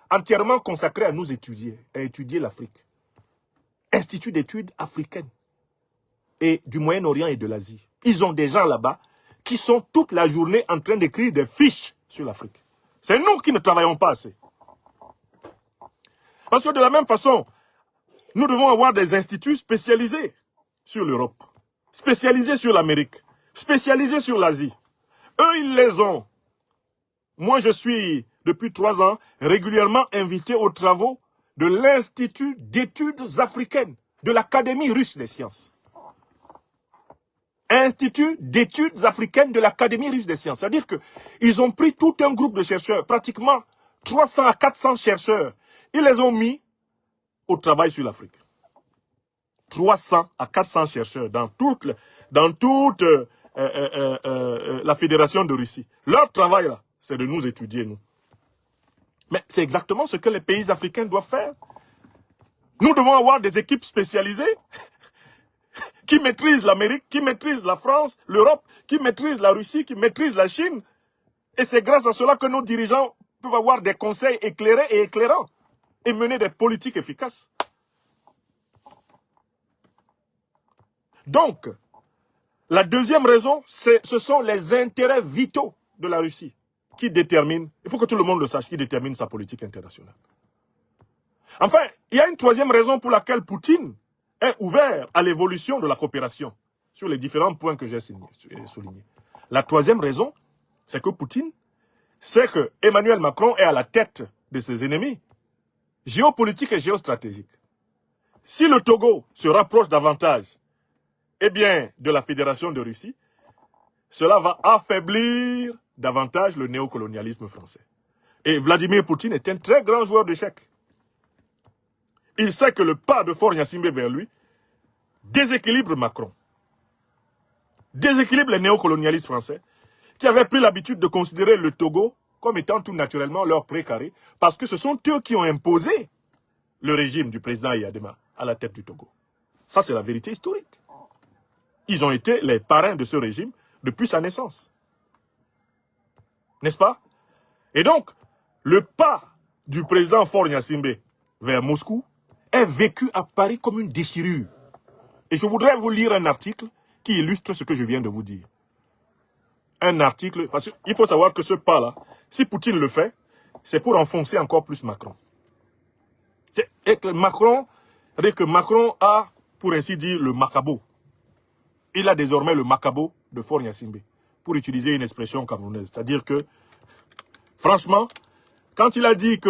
entièrement consacré à nous étudier, à étudier l'Afrique. Institut d'études africaines et du Moyen-Orient et de l'Asie. Ils ont des gens là-bas qui sont toute la journée en train d'écrire des fiches sur l'Afrique. C'est nous qui ne travaillons pas assez. Parce que de la même façon, nous devons avoir des instituts spécialisés sur l'Europe, spécialisés sur l'Amérique, spécialisés sur l'Asie. Eux, ils les ont. Moi, je suis, depuis 3 ans, régulièrement invité aux travaux de l'Institut d'études africaines de l'Académie russe des sciences. Institut d'études africaines de l'Académie russe des sciences. C'est-à-dire qu'ils ont pris tout un groupe de chercheurs, pratiquement 300 à 400 chercheurs. Ils les ont mis au travail sur l'Afrique. 300 à 400 chercheurs dans toute la Fédération de Russie. Leur travail, là, c'est de nous étudier, nous. Mais c'est exactement ce que les pays africains doivent faire. Nous devons avoir des équipes spécialisées qui maîtrisent l'Amérique, qui maîtrisent la France, l'Europe, qui maîtrisent la Russie, qui maîtrisent la Chine. Et c'est grâce à cela que nos dirigeants peuvent avoir des conseils éclairés et éclairants et mener des politiques efficaces. Donc, la deuxième raison, ce sont les intérêts vitaux de la Russie qui déterminent, il faut que tout le monde le sache, qui déterminent sa politique internationale. Enfin, il y a une troisième raison pour laquelle Poutine est ouvert à l'évolution de la coopération sur les différents points que j'ai soulignés. La troisième raison, c'est que Poutine sait que Emmanuel Macron est à la tête de ses ennemis géopolitiques et géostratégiques. Si le Togo se rapproche davantage de la Fédération de Russie, cela va affaiblir davantage le néocolonialisme français. Et Vladimir Poutine est un très grand joueur d'échecs. Il sait que le pas de Faure Gnassingbé vers lui déséquilibre Macron, déséquilibre les néocolonialistes français qui avaient pris l'habitude de considérer le Togo comme étant tout naturellement leur précaré parce que ce sont eux qui ont imposé le régime du président Eyadema à la tête du Togo. Ça, c'est la vérité historique. Ils ont été les parrains de ce régime depuis sa naissance. N'est-ce pas? Et donc, le pas du président Faure Gnassingbé vers Moscou est vécu à Paris comme une déchirure. Et je voudrais vous lire un article qui illustre ce que je viens de vous dire. Un article, parce qu'il faut savoir que ce pas-là, si Poutine le fait, c'est pour enfoncer encore plus Macron. Et que Macron a, pour ainsi dire, le macabo. Il a désormais le macabo de Faure Gnassingbé, pour utiliser une expression camerounaise. C'est-à-dire que, franchement, quand il a dit que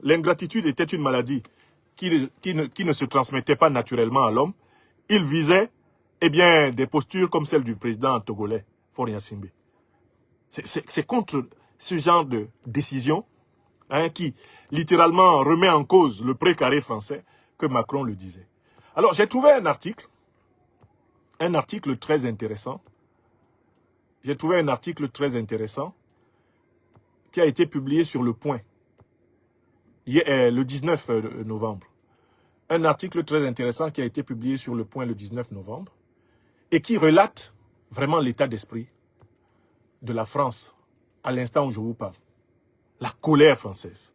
l'ingratitude était une maladie qui ne se transmettait pas naturellement à l'homme, il visait des postures comme celle du président togolais, Faure Gnassingbé. C'est contre ce genre de décision qui, littéralement, remet en cause le précaré français que Macron le disait. Alors, j'ai trouvé un article très intéressant. J'ai trouvé un article très intéressant qui a été publié sur Le Point, le 19 novembre. Un article très intéressant qui a été publié sur Le Point le 19 novembre et qui relate vraiment l'état d'esprit de la France à l'instant où je vous parle. La colère française.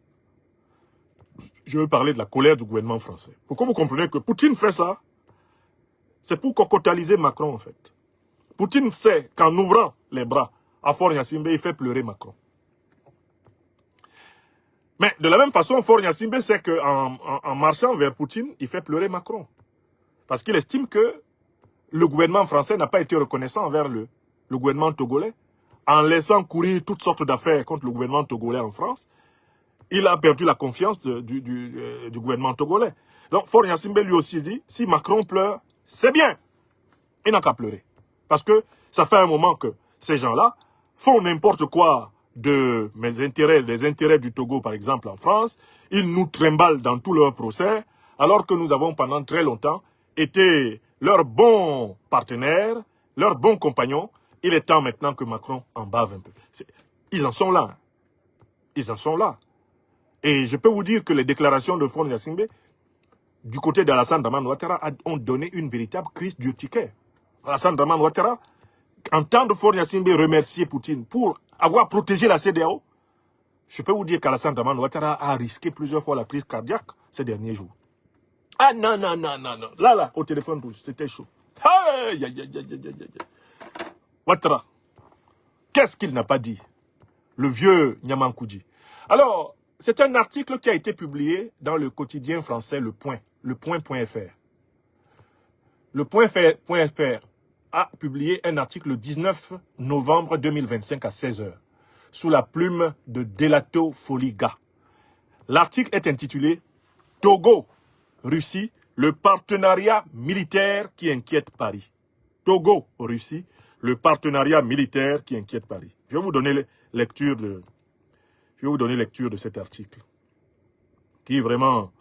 Je veux parler de la colère du gouvernement français. Pourquoi vous comprenez que Poutine fait ça? C'est pour cocotaliser Macron en fait. Poutine sait qu'en ouvrant les bras à Faure Gnassingbé, il fait pleurer Macron. Mais de la même façon, Faure Gnassingbé sait qu'en marchant vers Poutine, il fait pleurer Macron. Parce qu'il estime que le gouvernement français n'a pas été reconnaissant envers le gouvernement togolais. En laissant courir toutes sortes d'affaires contre le gouvernement togolais en France, il a perdu la confiance du gouvernement togolais. Donc Faure Gnassingbé lui aussi dit, si Macron pleure, c'est bien. Il n'a qu'à pleurer. Parce que ça fait un moment que ces gens-là font n'importe quoi de mes intérêts, des intérêts du Togo par exemple en France. Ils nous trimballent dans tous leurs procès, alors que nous avons pendant très longtemps été leurs bons partenaires, leurs bons compagnons. Il est temps maintenant que Macron en bave un peu. Ils en sont là. Hein. Ils en sont là. Et je peux vous dire que les déclarations de Faure Gnassingbé, du côté d'Alassane Dramane Ouattara, ont donné une véritable crise d'urticaire. Alassane Dramane Ouattara, entendre Faure Gnassingbé remercier Poutine pour avoir protégé la CEDEAO, je peux vous dire qu'Alassane Dramane Ouattara a risqué plusieurs fois la crise cardiaque ces derniers jours. Ah non, non, non, non, non. Là, au téléphone rouge, c'était chaud. Aïe, aïe, aïe, aïe, aïe, aïe. Ouattara, qu'est-ce qu'il n'a pas dit? Le vieux Niamankoudi. Alors, c'est un article qui a été publié dans le quotidien français Le Point, lepoint.fr. Lepoint.fr a publié un article le 19 novembre 2025 à 16h, sous la plume de Delato Foliga. L'article est intitulé « Togo, Russie, le partenariat militaire qui inquiète Paris ». Togo, Russie, le partenariat militaire qui inquiète Paris. Je vais vous donner lecture de cet article. Qui vraiment...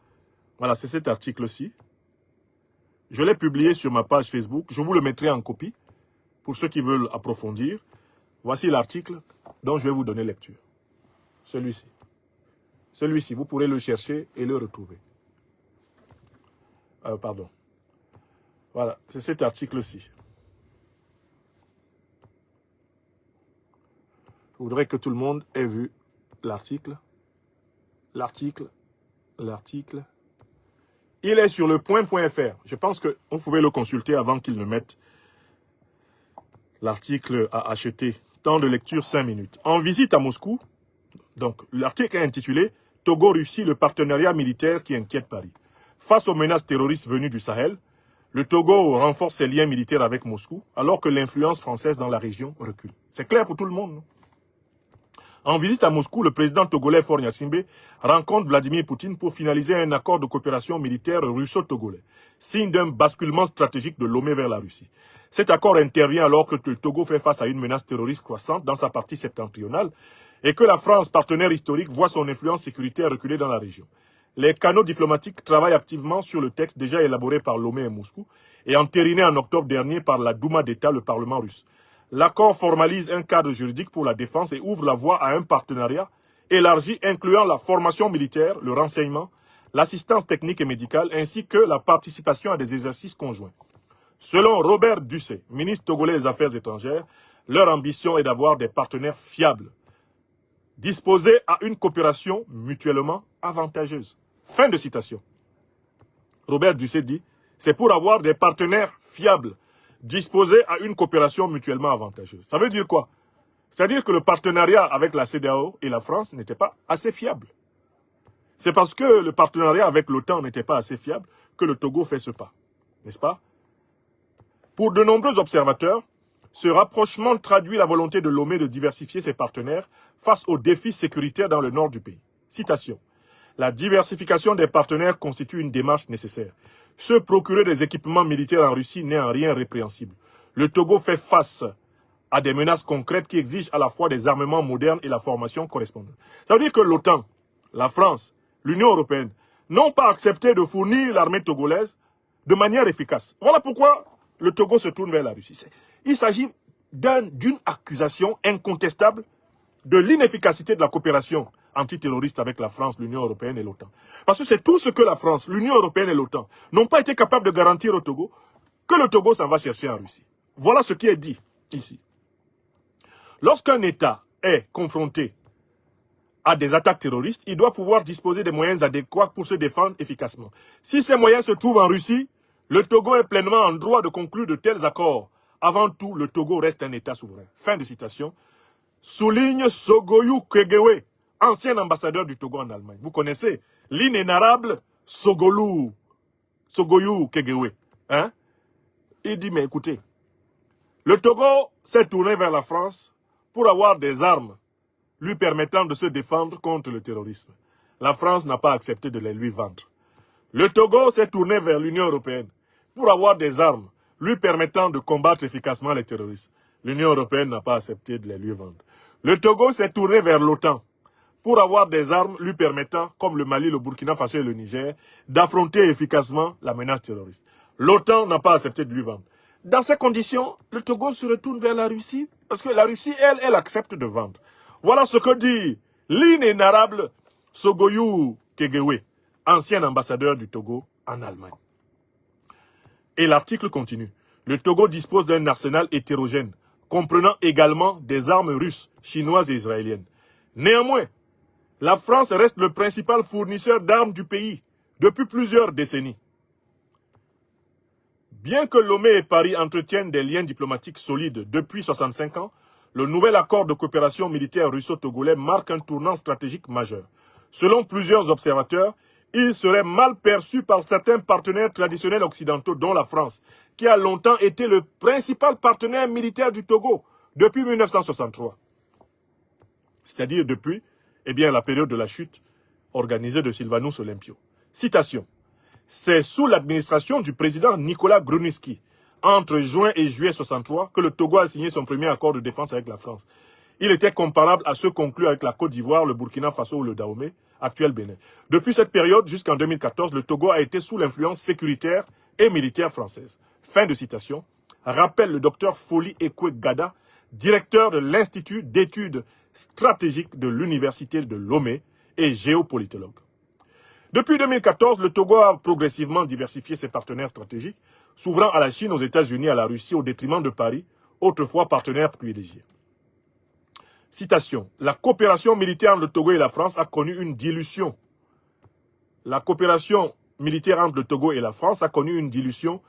Voilà, c'est cet article-ci. Je l'ai publié sur ma page Facebook. Je vous le mettrai en copie pour ceux qui veulent approfondir. Voici l'article dont je vais vous donner lecture. Celui-ci. Celui-ci, vous pourrez le chercher et le retrouver. Pardon. Voilà, c'est cet article-ci. Je voudrais que tout le monde ait vu l'article. L'article. Il est sur le point.fr. Je pense que vous pouvez le consulter avant qu'il ne mette l'article à acheter. Temps de lecture 5 minutes. En visite à Moscou, donc l'article est intitulé « Togo-Russie, le partenariat militaire qui inquiète Paris ». Face aux menaces terroristes venues du Sahel, le Togo renforce ses liens militaires avec Moscou, alors que l'influence française dans la région recule. C'est clair pour tout le monde, non? En visite à Moscou, le président togolais Faure Gnassingbé rencontre Vladimir Poutine pour finaliser un accord de coopération militaire russo-togolais, signe d'un basculement stratégique de Lomé vers la Russie. Cet accord intervient alors que le Togo fait face à une menace terroriste croissante dans sa partie septentrionale et que la France, partenaire historique, voit son influence sécuritaire reculer dans la région. Les canaux diplomatiques travaillent activement sur le texte déjà élaboré par Lomé et Moscou et entériné en octobre dernier par la Douma d'État, le Parlement russe. L'accord formalise un cadre juridique pour la défense et ouvre la voie à un partenariat élargi incluant la formation militaire, le renseignement, l'assistance technique et médicale ainsi que la participation à des exercices conjoints. Selon Robert Dussé, ministre togolais des Affaires étrangères, leur ambition est d'avoir des partenaires fiables, disposés à une coopération mutuellement avantageuse. Fin de citation. Robert Dussé dit, c'est pour avoir des partenaires fiables, disposés à une coopération mutuellement avantageuse. Ça veut dire quoi? C'est-à-dire que le partenariat avec la CEDEAO et la France n'était pas assez fiable. C'est parce que le partenariat avec l'OTAN n'était pas assez fiable que le Togo fait ce pas. N'est-ce pas? Pour de nombreux observateurs, ce rapprochement traduit la volonté de Lomé de diversifier ses partenaires face aux défis sécuritaires dans le nord du pays. Citation. La diversification des partenaires constitue une démarche nécessaire. Se procurer des équipements militaires en Russie n'est en rien répréhensible. Le Togo fait face à des menaces concrètes qui exigent à la fois des armements modernes et la formation correspondante. Ça veut dire que l'OTAN, la France, l'Union européenne n'ont pas accepté de fournir l'armée togolaise de manière efficace. Voilà pourquoi le Togo se tourne vers la Russie. Il s'agit d'une accusation incontestable de l'inefficacité de la coopération antiterroriste avec la France, l'Union européenne et l'OTAN. Parce que c'est tout ce que la France, l'Union européenne et l'OTAN n'ont pas été capables de garantir au Togo, que le Togo s'en va chercher en Russie. Voilà ce qui est dit ici. Lorsqu'un État est confronté à des attaques terroristes, il doit pouvoir disposer des moyens adéquats pour se défendre efficacement. Si ces moyens se trouvent en Russie, le Togo est pleinement en droit de conclure de tels accords. Avant tout, le Togo reste un État souverain. Fin de citation. Souligne Sogoyou Kegewe, ancien ambassadeur du Togo en Allemagne. Vous connaissez l'inénarrable Sogoyou Kegewe. Hein? Il dit, mais écoutez, le Togo s'est tourné vers la France pour avoir des armes lui permettant de se défendre contre le terrorisme. La France n'a pas accepté de les lui vendre. Le Togo s'est tourné vers l'Union européenne pour avoir des armes lui permettant de combattre efficacement les terroristes. L'Union européenne n'a pas accepté de les lui vendre. Le Togo s'est tourné vers l'OTAN pour avoir des armes lui permettant, comme le Mali, le Burkina Faso et le Niger, d'affronter efficacement la menace terroriste. L'OTAN n'a pas accepté de lui vendre. Dans ces conditions, le Togo se retourne vers la Russie, parce que la Russie, elle accepte de vendre. Voilà ce que dit l'inénarrable Sogoyou Kegewe, ancien ambassadeur du Togo en Allemagne. Et l'article continue. Le Togo dispose d'un arsenal hétérogène, comprenant également des armes russes, chinoises et israéliennes. Néanmoins, la France reste le principal fournisseur d'armes du pays depuis plusieurs décennies. Bien que Lomé et Paris entretiennent des liens diplomatiques solides depuis 65 ans, le nouvel accord de coopération militaire russo-togolais marque un tournant stratégique majeur. Selon plusieurs observateurs, il serait mal perçu par certains partenaires traditionnels occidentaux, dont la France, qui a longtemps été le principal partenaire militaire du Togo depuis 1963. C'est-à-dire depuis la période de la chute organisée de Sylvanus Olympio. Citation. C'est sous l'administration du président Nicolas Gruniski, entre juin et juillet 63, que le Togo a signé son premier accord de défense avec la France. Il était comparable à ceux conclus avec la Côte d'Ivoire, le Burkina Faso ou le Dahomey, actuel Bénin. Depuis cette période jusqu'en 2014, le Togo a été sous l'influence sécuritaire et militaire française. Fin de citation. Rappelle le docteur Foli Ekwe Gada, directeur de l'Institut d'études stratégiques de l'Université de Lomé et géopolitologue. Depuis 2014, le Togo a progressivement diversifié ses partenaires stratégiques, s'ouvrant à la Chine, aux États-Unis, à la Russie, au détriment de Paris, autrefois partenaire privilégié. Citation. La coopération militaire entre le Togo et la France a connu une dilution. La coopération militaire entre le Togo et la France a connu une dilution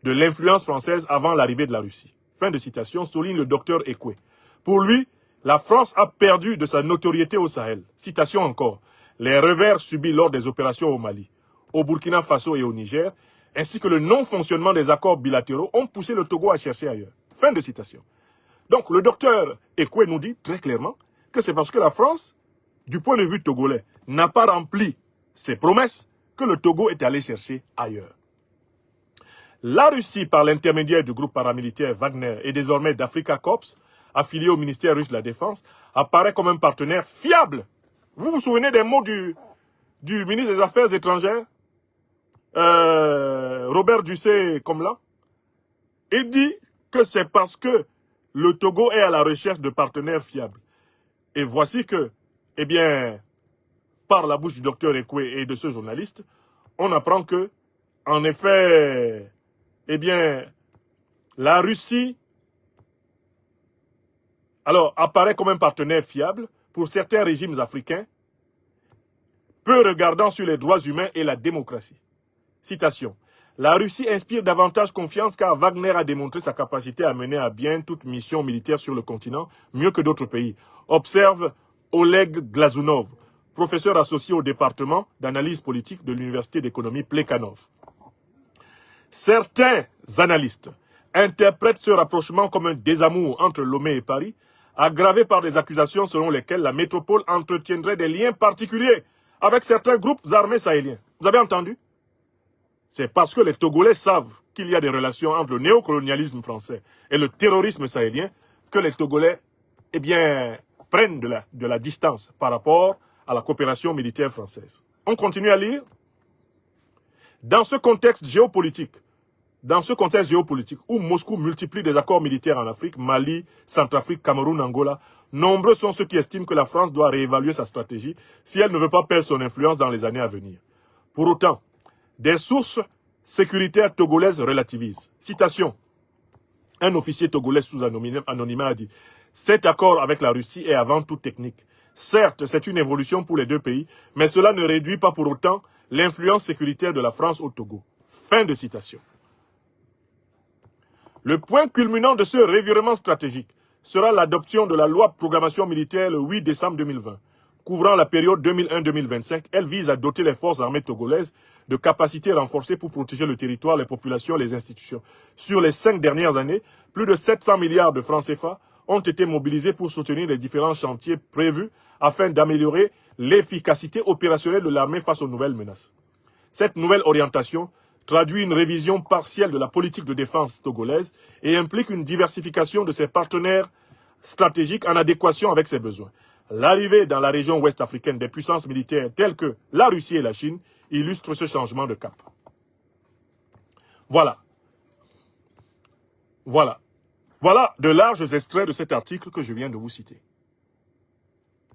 de l'influence française avant l'arrivée de la Russie. Fin de citation, souligne le docteur Ekwe. Pour lui, la France a perdu de sa notoriété au Sahel. Citation encore. Les revers subis lors des opérations au Mali, au Burkina Faso et au Niger, ainsi que le non-fonctionnement des accords bilatéraux ont poussé le Togo à chercher ailleurs. Fin de citation. Donc le docteur Ekwe nous dit très clairement que c'est parce que la France, du point de vue togolais, n'a pas rempli ses promesses que le Togo est allé chercher ailleurs. La Russie, par l'intermédiaire du groupe paramilitaire Wagner et désormais d'Africa Corps, affilié au ministère russe de la Défense, apparaît comme un partenaire fiable. Vous vous souvenez des mots du ministre des Affaires étrangères, Robert Dussé-Comla? Il dit que c'est parce que le Togo est à la recherche de partenaires fiables. Et voici que, par la bouche du docteur Ekwe et de ce journaliste, on apprend que, en effet, la Russie apparaît comme un partenaire fiable pour certains régimes africains, peu regardant sur les droits humains et la démocratie. Citation. La Russie inspire davantage confiance car Wagner a démontré sa capacité à mener à bien toute mission militaire sur le continent, mieux que d'autres pays. Observe Oleg Glazunov, professeur associé au département d'analyse politique de l'Université d'économie Plekhanov. Certains analystes interprètent ce rapprochement comme un désamour entre Lomé et Paris, aggravé par des accusations selon lesquelles la métropole entretiendrait des liens particuliers avec certains groupes armés sahéliens. Vous avez entendu? C'est parce que les Togolais savent qu'il y a des relations entre le néocolonialisme français et le terrorisme sahélien que les Togolais, prennent de la distance par rapport à la coopération militaire française. On continue à lire. Dans ce contexte géopolitique dans ce contexte géopolitique où Moscou multiplie des accords militaires en Afrique, Mali, Centrafrique, Cameroun, Angola, nombreux sont ceux qui estiment que la France doit réévaluer sa stratégie si elle ne veut pas perdre son influence dans les années à venir. Pour autant, des sources sécuritaires togolaises relativisent. Citation. Un officier togolais sous anonymat a dit « Cet accord avec la Russie est avant tout technique. Certes, c'est une évolution pour les deux pays, mais cela ne réduit pas pour autant l'influence sécuritaire de la France au Togo. » Fin de citation. Le point culminant de ce revirement stratégique sera l'adoption de la loi de programmation militaire le 8 décembre 2020. Couvrant la période 2001-2025, elle vise à doter les forces armées togolaises de capacités renforcées pour protéger le territoire, les populations et les institutions. Sur les 5 dernières années, plus de 700 milliards de francs CFA ont été mobilisés pour soutenir les différents chantiers prévus afin d'améliorer l'efficacité opérationnelle de l'armée face aux nouvelles menaces. Cette nouvelle orientation traduit une révision partielle de la politique de défense togolaise et implique une diversification de ses partenaires stratégiques en adéquation avec ses besoins. L'arrivée dans la région ouest africaine des puissances militaires telles que la Russie et la Chine illustre ce changement de cap. Voilà de larges extraits de cet article que je viens de vous citer.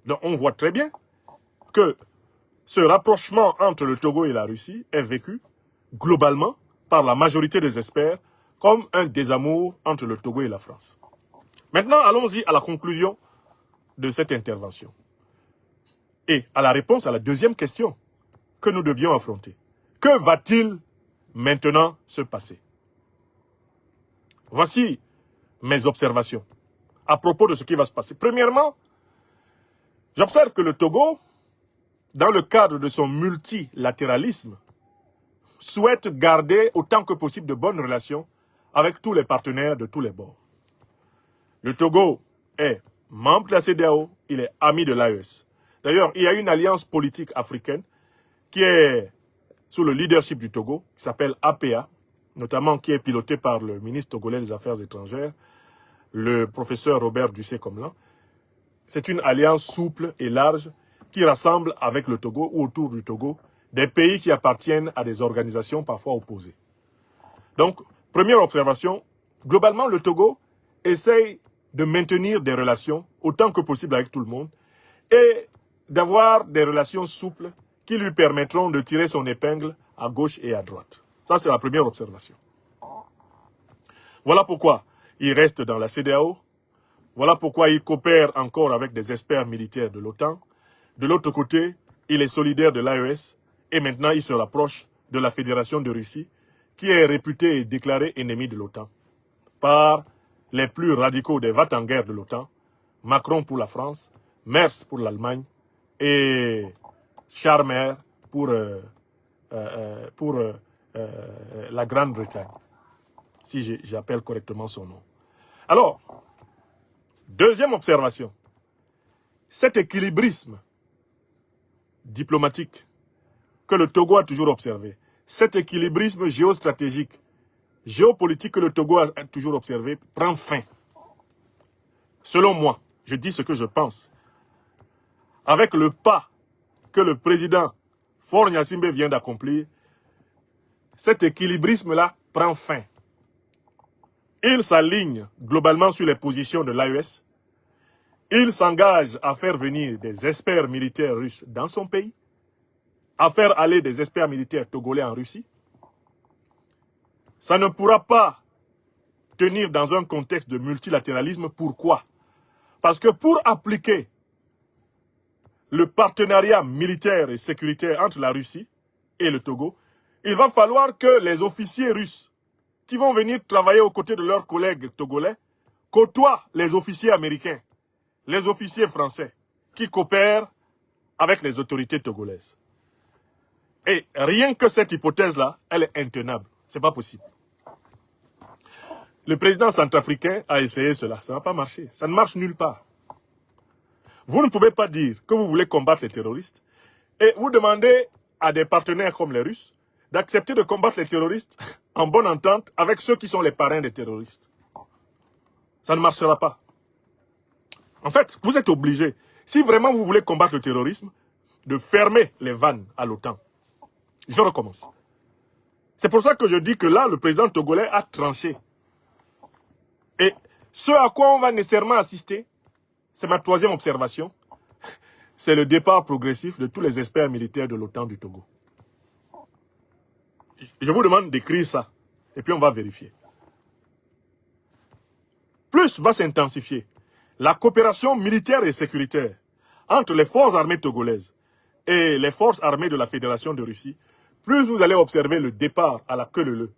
Donc on voit très bien que ce rapprochement entre le Togo et la Russie est vécu globalement par la majorité des experts comme un désamour entre le Togo et la France. Maintenant, allons-y à la conclusion de cette intervention et à la réponse à la deuxième question que nous devions affronter. Que va-t-il maintenant se passer? Voici mes observations à propos de ce qui va se passer. Premièrement, j'observe que le Togo, dans le cadre de son multilatéralisme, souhaite garder autant que possible de bonnes relations avec tous les partenaires de tous les bords. Le Togo est membre de la CEDEAO, il est ami de l'AES. D'ailleurs, il y a une alliance politique africaine qui est sous le leadership du Togo, qui s'appelle APA, notamment qui est pilotée par le ministre togolais des Affaires étrangères, le professeur Robert Dussé-Comlan. C'est une alliance souple et large qui rassemble avec le Togo ou autour du Togo des pays qui appartiennent à des organisations parfois opposées. Donc, première observation, globalement, le Togo essaye de maintenir des relations autant que possible avec tout le monde et d'avoir des relations souples qui lui permettront de tirer son épingle à gauche et à droite. Ça, c'est la première observation. Voilà pourquoi il reste dans la CEDEAO. Voilà pourquoi il coopère encore avec des experts militaires de l'OTAN. De l'autre côté, il est solidaire de l'AES et maintenant il se rapproche de la Fédération de Russie qui est réputée et déclarée ennemie de l'OTAN par les plus radicaux des va-t-en-guerre de l'OTAN, Macron pour la France, Merz pour l'Allemagne et Charmer pour la Grande-Bretagne, si j'appelle correctement son nom. Alors, deuxième observation, cet équilibrisme diplomatique que le Togo a toujours observé, cet équilibrisme géostratégique, géopolitique que le Togo a toujours observé, prend fin. Selon moi, je dis ce que je pense, avec le pas que le président Faure Gnassingbé vient d'accomplir, cet équilibrisme-là prend fin. Il s'aligne globalement sur les positions de l'AES. Il s'engage à faire venir des experts militaires russes dans son pays, à faire aller des experts militaires togolais en Russie. Ça ne pourra pas tenir dans un contexte de multilatéralisme. Pourquoi? Parce que pour appliquer le partenariat militaire et sécuritaire entre la Russie et le Togo, il va falloir que les officiers russes qui vont venir travailler aux côtés de leurs collègues togolais côtoient les officiers américains, les officiers français qui coopèrent avec les autorités togolaises. Et rien que cette hypothèse-là, elle est intenable. Ce n'est pas possible. Le président centrafricain a essayé cela. Ça n'a pas marché. Ça ne marche nulle part. Vous ne pouvez pas dire que vous voulez combattre les terroristes et vous demandez à des partenaires comme les Russes d'accepter de combattre les terroristes en bonne entente avec ceux qui sont les parrains des terroristes. Ça ne marchera pas. En fait, vous êtes obligé, si vraiment vous voulez combattre le terrorisme, de fermer les vannes à l'OTAN. Je recommence. C'est pour ça que je dis que là, le président togolais a tranché. Et ce à quoi on va nécessairement assister, c'est ma troisième observation, c'est le départ progressif de tous les experts militaires de l'OTAN du Togo. Je vous demande d'écrire ça, et puis on va vérifier. Plus va s'intensifier la coopération militaire et sécuritaire entre les forces armées togolaises et les forces armées de la Fédération de Russie, plus vous allez observer le départ à la queue leu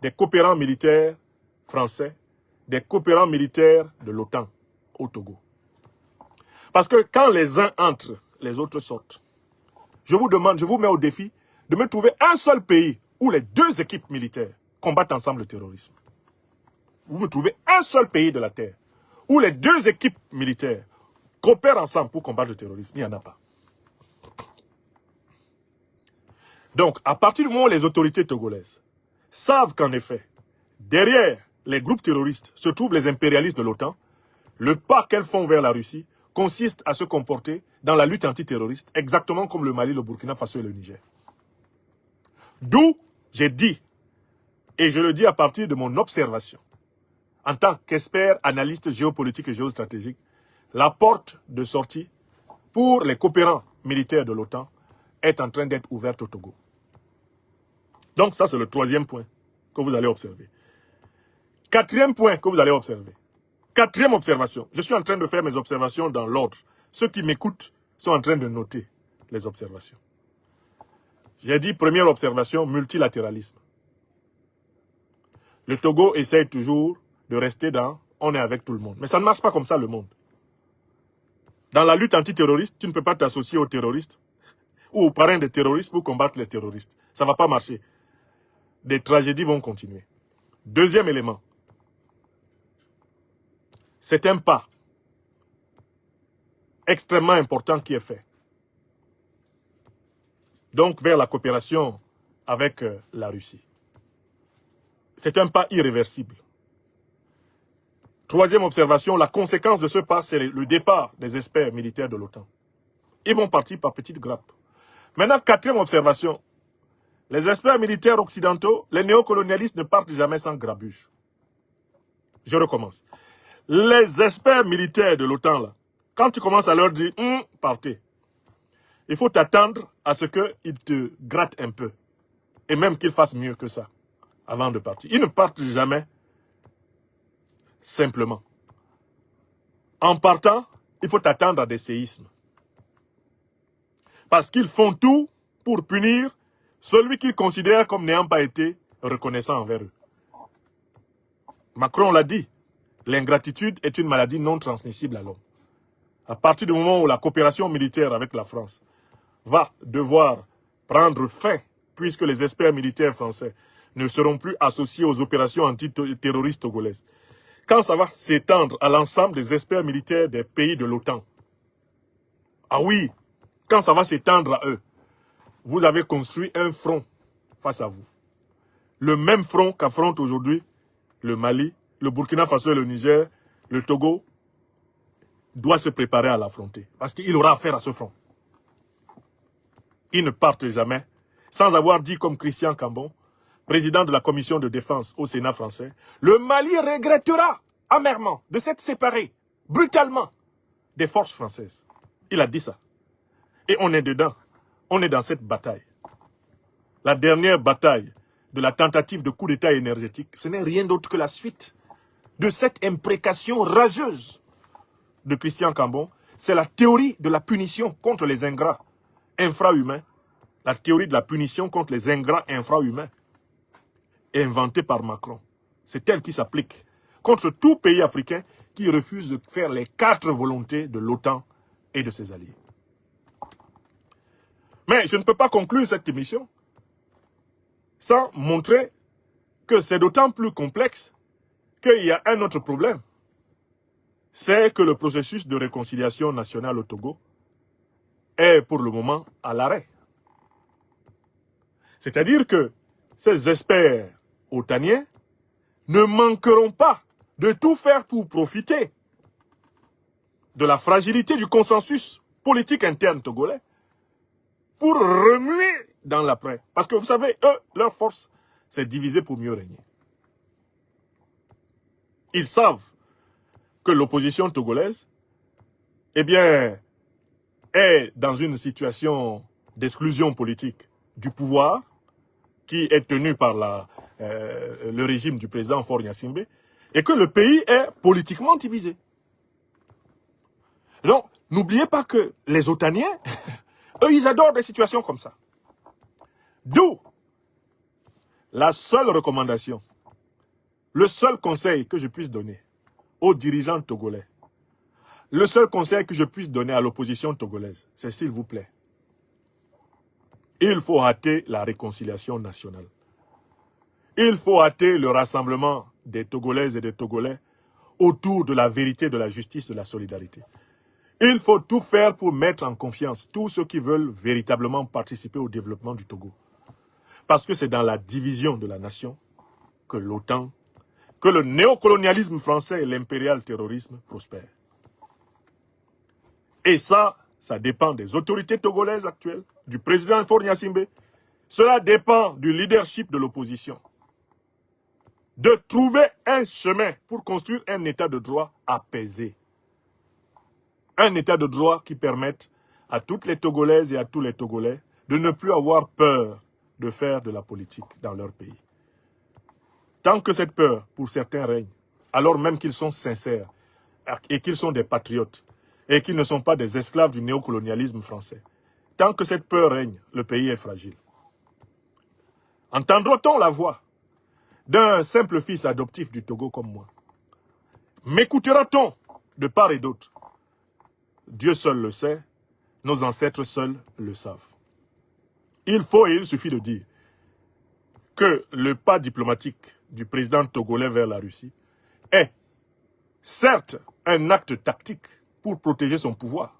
des coopérants militaires français, des coopérants militaires de l'OTAN au Togo. Parce que quand les uns entrent, les autres sortent. Je vous demande, je vous mets au défi de me trouver un seul pays où les deux équipes militaires combattent ensemble le terrorisme. Vous me trouvez un seul pays de la Terre où les deux équipes militaires coopèrent ensemble pour combattre le terrorisme. Il n'y en a pas. Donc, à partir du moment où les autorités togolaises savent qu'en effet, derrière les groupes terroristes se trouvent les impérialistes de l'OTAN, le pas qu'elles font vers la Russie consiste à se comporter dans la lutte antiterroriste, exactement comme le Mali, le Burkina Faso et le Niger. D'où j'ai dit, et je le dis à partir de mon observation, en tant qu'expert, analyste géopolitique et géostratégique, la porte de sortie pour les coopérants militaires de l'OTAN est en train d'être ouverte au Togo. Donc ça, c'est le troisième point que vous allez observer. Quatrième point que vous allez observer. Quatrième observation. Je suis en train de faire mes observations dans l'ordre. Ceux qui m'écoutent sont en train de noter les observations. J'ai dit première observation, multilatéralisme. Le Togo essaye toujours de rester dans « on est avec tout le monde ». Mais ça ne marche pas comme ça, le monde. Dans la lutte antiterroriste, tu ne peux pas t'associer aux terroristes ou aux parrains des terroristes pour combattre les terroristes. Ça ne va pas marcher. Des tragédies vont continuer. Deuxième élément. C'est un pas extrêmement important qui est fait. Donc, vers la coopération avec la Russie. C'est un pas irréversible. Troisième observation, la conséquence de ce pas, c'est le départ des experts militaires de l'OTAN. Ils vont partir par petites grappes. Maintenant, quatrième observation, les experts militaires occidentaux, les néocolonialistes ne partent jamais sans grabuge. Je recommence. Les experts militaires de l'OTAN, là, quand tu commences à leur dire « partez », il faut t'attendre à ce qu'ils te grattent un peu. Et même qu'ils fassent mieux que ça avant de partir. Ils ne partent jamais simplement. En partant, il faut t'attendre à des séismes. Parce qu'ils font tout pour punir celui qu'ils considèrent comme n'ayant pas été reconnaissant envers eux. Macron l'a dit, l'ingratitude est une maladie non transmissible à l'homme. À partir du moment où la coopération militaire avec la France va devoir prendre fin, puisque les experts militaires français ne seront plus associés aux opérations antiterroristes togolaises, quand ça va s'étendre à l'ensemble des experts militaires des pays de l'OTAN, ah oui, quand ça va s'étendre à eux, vous avez construit un front face à vous. Le même front qu'affrontent aujourd'hui le Mali, le Burkina Faso et le Niger, le Togo, doit se préparer à l'affronter. Parce qu'il aura affaire à ce front. Ils ne partent jamais sans avoir dit comme Christian Cambon, président de la commission de défense au Sénat français, le Mali regrettera amèrement de s'être séparé brutalement des forces françaises. Il a dit ça. Et on est dedans. On est dans cette bataille. La dernière bataille de la tentative de coup d'État énergétique, ce n'est rien d'autre que la suite de cette imprécation rageuse de Christian Cambon. C'est la théorie de la punition contre les ingrats infrahumains. La théorie de la punition contre les ingrats infrahumains inventée par Macron. C'est elle qui s'applique contre tout pays africain qui refuse de faire les 4 volontés de l'OTAN et de ses alliés. Mais je ne peux pas conclure cette émission sans montrer que c'est d'autant plus complexe qu'il y a un autre problème. C'est que le processus de réconciliation nationale au Togo est pour le moment à l'arrêt. C'est-à-dire que ces experts otaniens ne manqueront pas de tout faire pour profiter de la fragilité du consensus politique interne togolais pour remuer dans l'après. Parce que vous savez, eux, leur force, c'est diviser pour mieux régner. Ils savent que l'opposition togolaise, eh bien, est dans une situation d'exclusion politique du pouvoir qui est tenu par le régime du président Faure Gnassingbé et que le pays est politiquement divisé. Donc, n'oubliez pas que les Otaniens, eux, ils adorent des situations comme ça. D'où la seule recommandation, le seul conseil que je puisse donner aux dirigeants togolais, le seul conseil que je puisse donner à l'opposition togolaise, c'est s'il vous plaît, il faut hâter la réconciliation nationale. Il faut hâter le rassemblement des Togolaises et des Togolais autour de la vérité, de la justice, de la solidarité. Il faut tout faire pour mettre en confiance tous ceux qui veulent véritablement participer au développement du Togo. Parce que c'est dans la division de la nation que l'OTAN, que le néocolonialisme français et l'impérial terrorisme prospèrent. Et ça dépend des autorités togolaises actuelles, du président Faure Gnassingbé. Cela dépend du leadership de l'opposition. De trouver un chemin pour construire un état de droit apaisé. Un état de droit qui permette à toutes les Togolaises et à tous les Togolais de ne plus avoir peur de faire de la politique dans leur pays. Tant que cette peur, pour certains, règne, alors même qu'ils sont sincères et qu'ils sont des patriotes et qu'ils ne sont pas des esclaves du néocolonialisme français, tant que cette peur règne, le pays est fragile. Entendra-t-on la voix d'un simple fils adoptif du Togo comme moi? M'écoutera-t-on de part et d'autre? Dieu seul le sait, nos ancêtres seuls le savent. Il faut et il suffit de dire que le pas diplomatique du président togolais vers la Russie est certes un acte tactique pour protéger son pouvoir,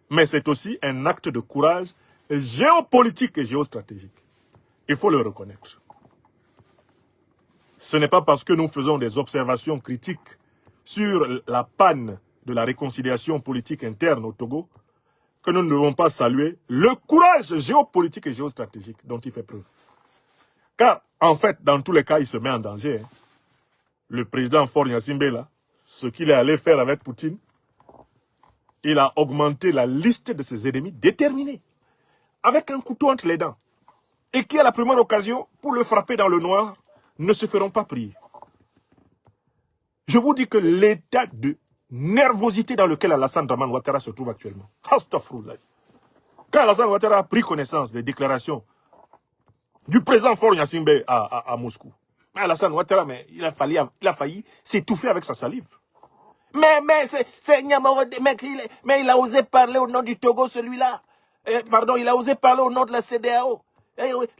mais c'est aussi un acte de courage géopolitique et géostratégique. Il faut le reconnaître. Ce n'est pas parce que nous faisons des observations critiques sur la panne de la réconciliation politique interne au Togo que nous ne devons pas saluer le courage géopolitique et géostratégique dont il fait preuve. Car, en fait, dans tous les cas, il se met en danger. Le président Faure Gnassingbé, là, ce qu'il est allé faire avec Poutine, il a augmenté la liste de ses ennemis déterminés, avec un couteau entre les dents, et qui, à la première occasion, pour le frapper dans le noir, ne se feront pas prier. Je vous dis que l'état de nervosité dans lequel Alassane Dramane Ouattara se trouve actuellement. Astaghfirullah. Quand Alassane Ouattara a pris connaissance des déclarations du président Faure Gnassingbé à Moscou, mais Alassane Ouattara, mais il a failli s'étouffer avec sa salive. Mais c'est Niamoro, mais il a osé parler au nom du Togo, celui-là. Pardon, il a osé parler au nom de la CEDEAO,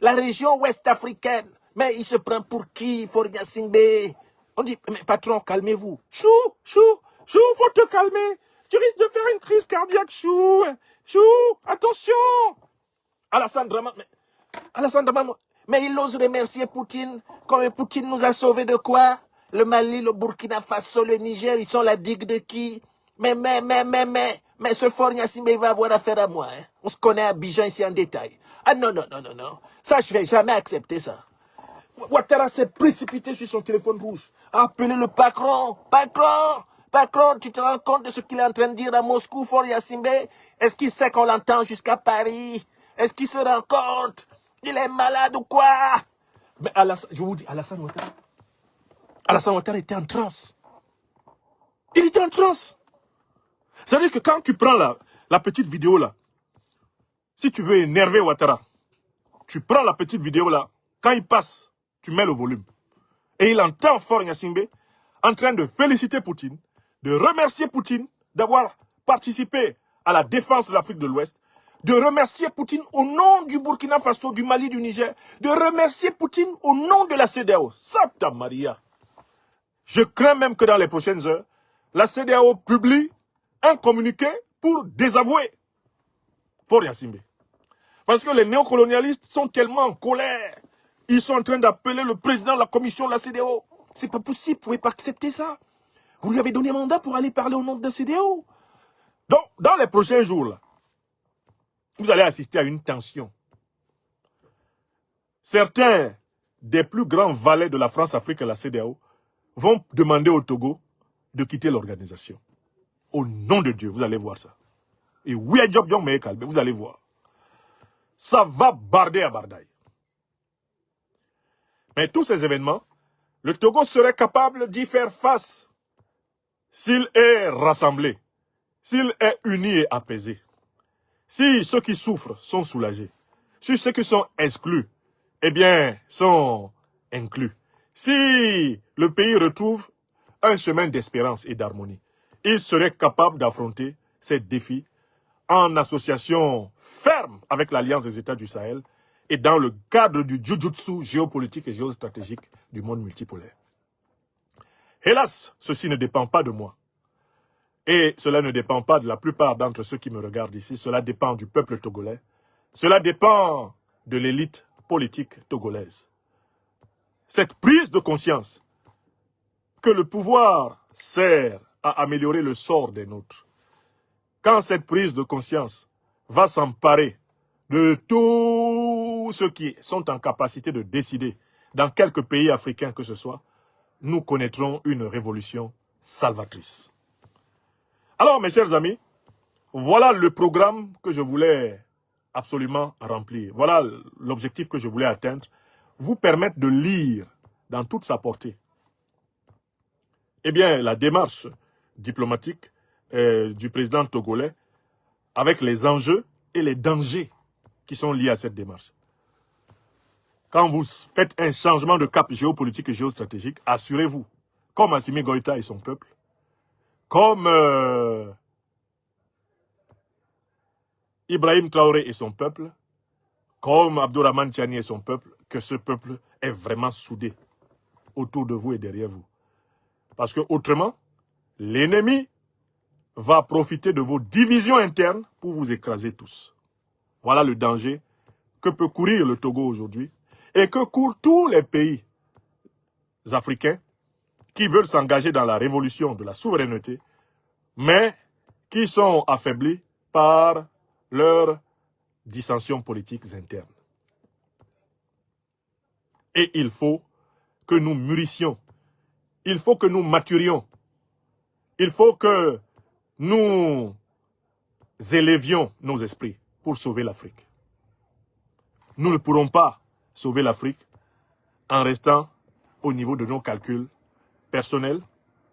la région ouest africaine. Mais il se prend pour qui, Faure Gnassingbé? On dit, mais patron, calmez-vous. Chou, faut te calmer. Tu risques de faire une crise cardiaque, Chou, attention. Alassane Dramane, mais il ose remercier Poutine, comme Poutine nous a sauvés de quoi? Le Mali, le Burkina Faso, le Niger, ils sont la digue de qui? Mais ce Faure Gnassingbé va avoir affaire à moi. Hein. On se connaît à Abidjan ici en détail. Ah non. Ça, je vais jamais accepter ça. Ouattara s'est précipité sur son téléphone rouge, a appelé le patron. Patron, tu te rends compte de ce qu'il est en train de dire à Moscou, Faure Gnassingbé? Est-ce qu'il sait qu'on l'entend jusqu'à Paris? Est-ce qu'il se rend compte? Il est malade ou quoi? Mais je vous dis, Alassane Ouattara était en transe. Il était en transe. C'est-à-dire que quand tu prends la petite vidéo là, si tu veux énerver Ouattara, tu prends la petite vidéo là, quand il passe, tu mets le volume. Et il entend Faure Gnassingbé en train de féliciter Poutine, de remercier Poutine d'avoir participé à la défense de l'Afrique de l'Ouest, de remercier Poutine au nom du Burkina Faso, du Mali, du Niger, de remercier Poutine au nom de la CEDEAO. Santa Maria. Je crains même que dans les prochaines heures, la CEDEAO publie un communiqué pour désavouer Faure Gnassingbé. Parce que les néocolonialistes sont tellement en colère. Ils sont en train d'appeler le président de la commission de la CEDEAO. C'est pas possible, vous ne pouvez pas accepter ça. Vous lui avez donné mandat pour aller parler au nom de la CEDEAO. Donc, dans les prochains jours, là, vous allez assister à une tension. Certains des plus grands valets de la France-Afrique et la CEDEAO vont demander au Togo de quitter l'organisation. Au nom de Dieu, vous allez voir ça. Et oui, vous allez voir. Ça va barder à Bardaï. Mais tous ces événements, le Togo serait capable d'y faire face s'il est rassemblé, s'il est uni et apaisé, si ceux qui souffrent sont soulagés, si ceux qui sont exclus, eh bien, sont inclus. Si le pays retrouve un chemin d'espérance et d'harmonie, il serait capable d'affronter ces défis en association ferme avec l'Alliance des États du Sahel et dans le cadre du jujutsu géopolitique et géostratégique du monde multipolaire. Hélas, ceci ne dépend pas de moi. Et cela ne dépend pas de la plupart d'entre ceux qui me regardent ici. Cela dépend du peuple togolais. Cela dépend de l'élite politique togolaise. Cette prise de conscience que le pouvoir sert à améliorer le sort des nôtres, quand cette prise de conscience va s'emparer de tous ceux qui sont en capacité de décider dans quelques pays africains que ce soit, nous connaîtrons une révolution salvatrice. Alors, mes chers amis, voilà le programme que je voulais absolument remplir. Voilà l'objectif que je voulais atteindre. Vous permettre de lire dans toute sa portée, eh bien, la démarche diplomatique du président togolais avec les enjeux et les dangers qui sont liés à cette démarche. Quand vous faites un changement de cap géopolitique et géostratégique, assurez-vous, comme Assimi Goïta et son peuple, comme Ibrahim Traoré et son peuple, comme Abdourahmane Tiani et son peuple, que ce peuple est vraiment soudé autour de vous et derrière vous. Parce que autrement, l'ennemi va profiter de vos divisions internes pour vous écraser tous. Voilà le danger que peut courir le Togo aujourd'hui et que courent tous les pays africains qui veulent s'engager dans la révolution de la souveraineté, mais qui sont affaiblis par leurs dissensions politiques internes. Et il faut que nous mûrissions, il faut que nous maturions, il faut que nous élevions nos esprits pour sauver l'Afrique. Nous ne pourrons pas sauver l'Afrique en restant au niveau de nos calculs personnels,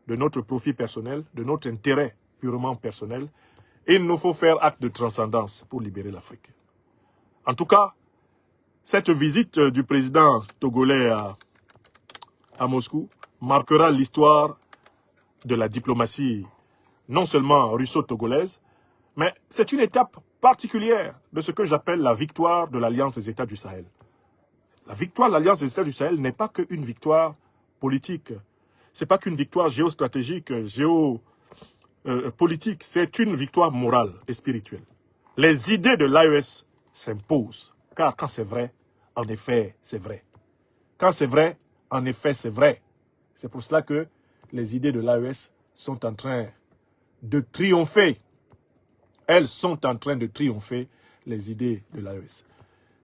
de notre profit personnel, de notre intérêt purement personnel. Il nous faut faire acte de transcendance pour libérer l'Afrique. En tout cas, cette visite du président togolais à Moscou marquera l'histoire de la diplomatie non seulement russo-togolaise, mais c'est une étape particulière de ce que j'appelle la victoire de l'Alliance des États du Sahel. La victoire de l'Alliance des États du Sahel n'est pas qu'une victoire politique, ce n'est pas qu'une victoire géostratégique, géopolitique, c'est une victoire morale et spirituelle. Les idées de l'AES s'imposent, car quand c'est vrai, en effet, c'est vrai. Quand c'est vrai, en effet, c'est vrai. C'est pour cela que les idées de l'AES sont en train de triompher. Elles sont en train de triompher, les idées de l'AES.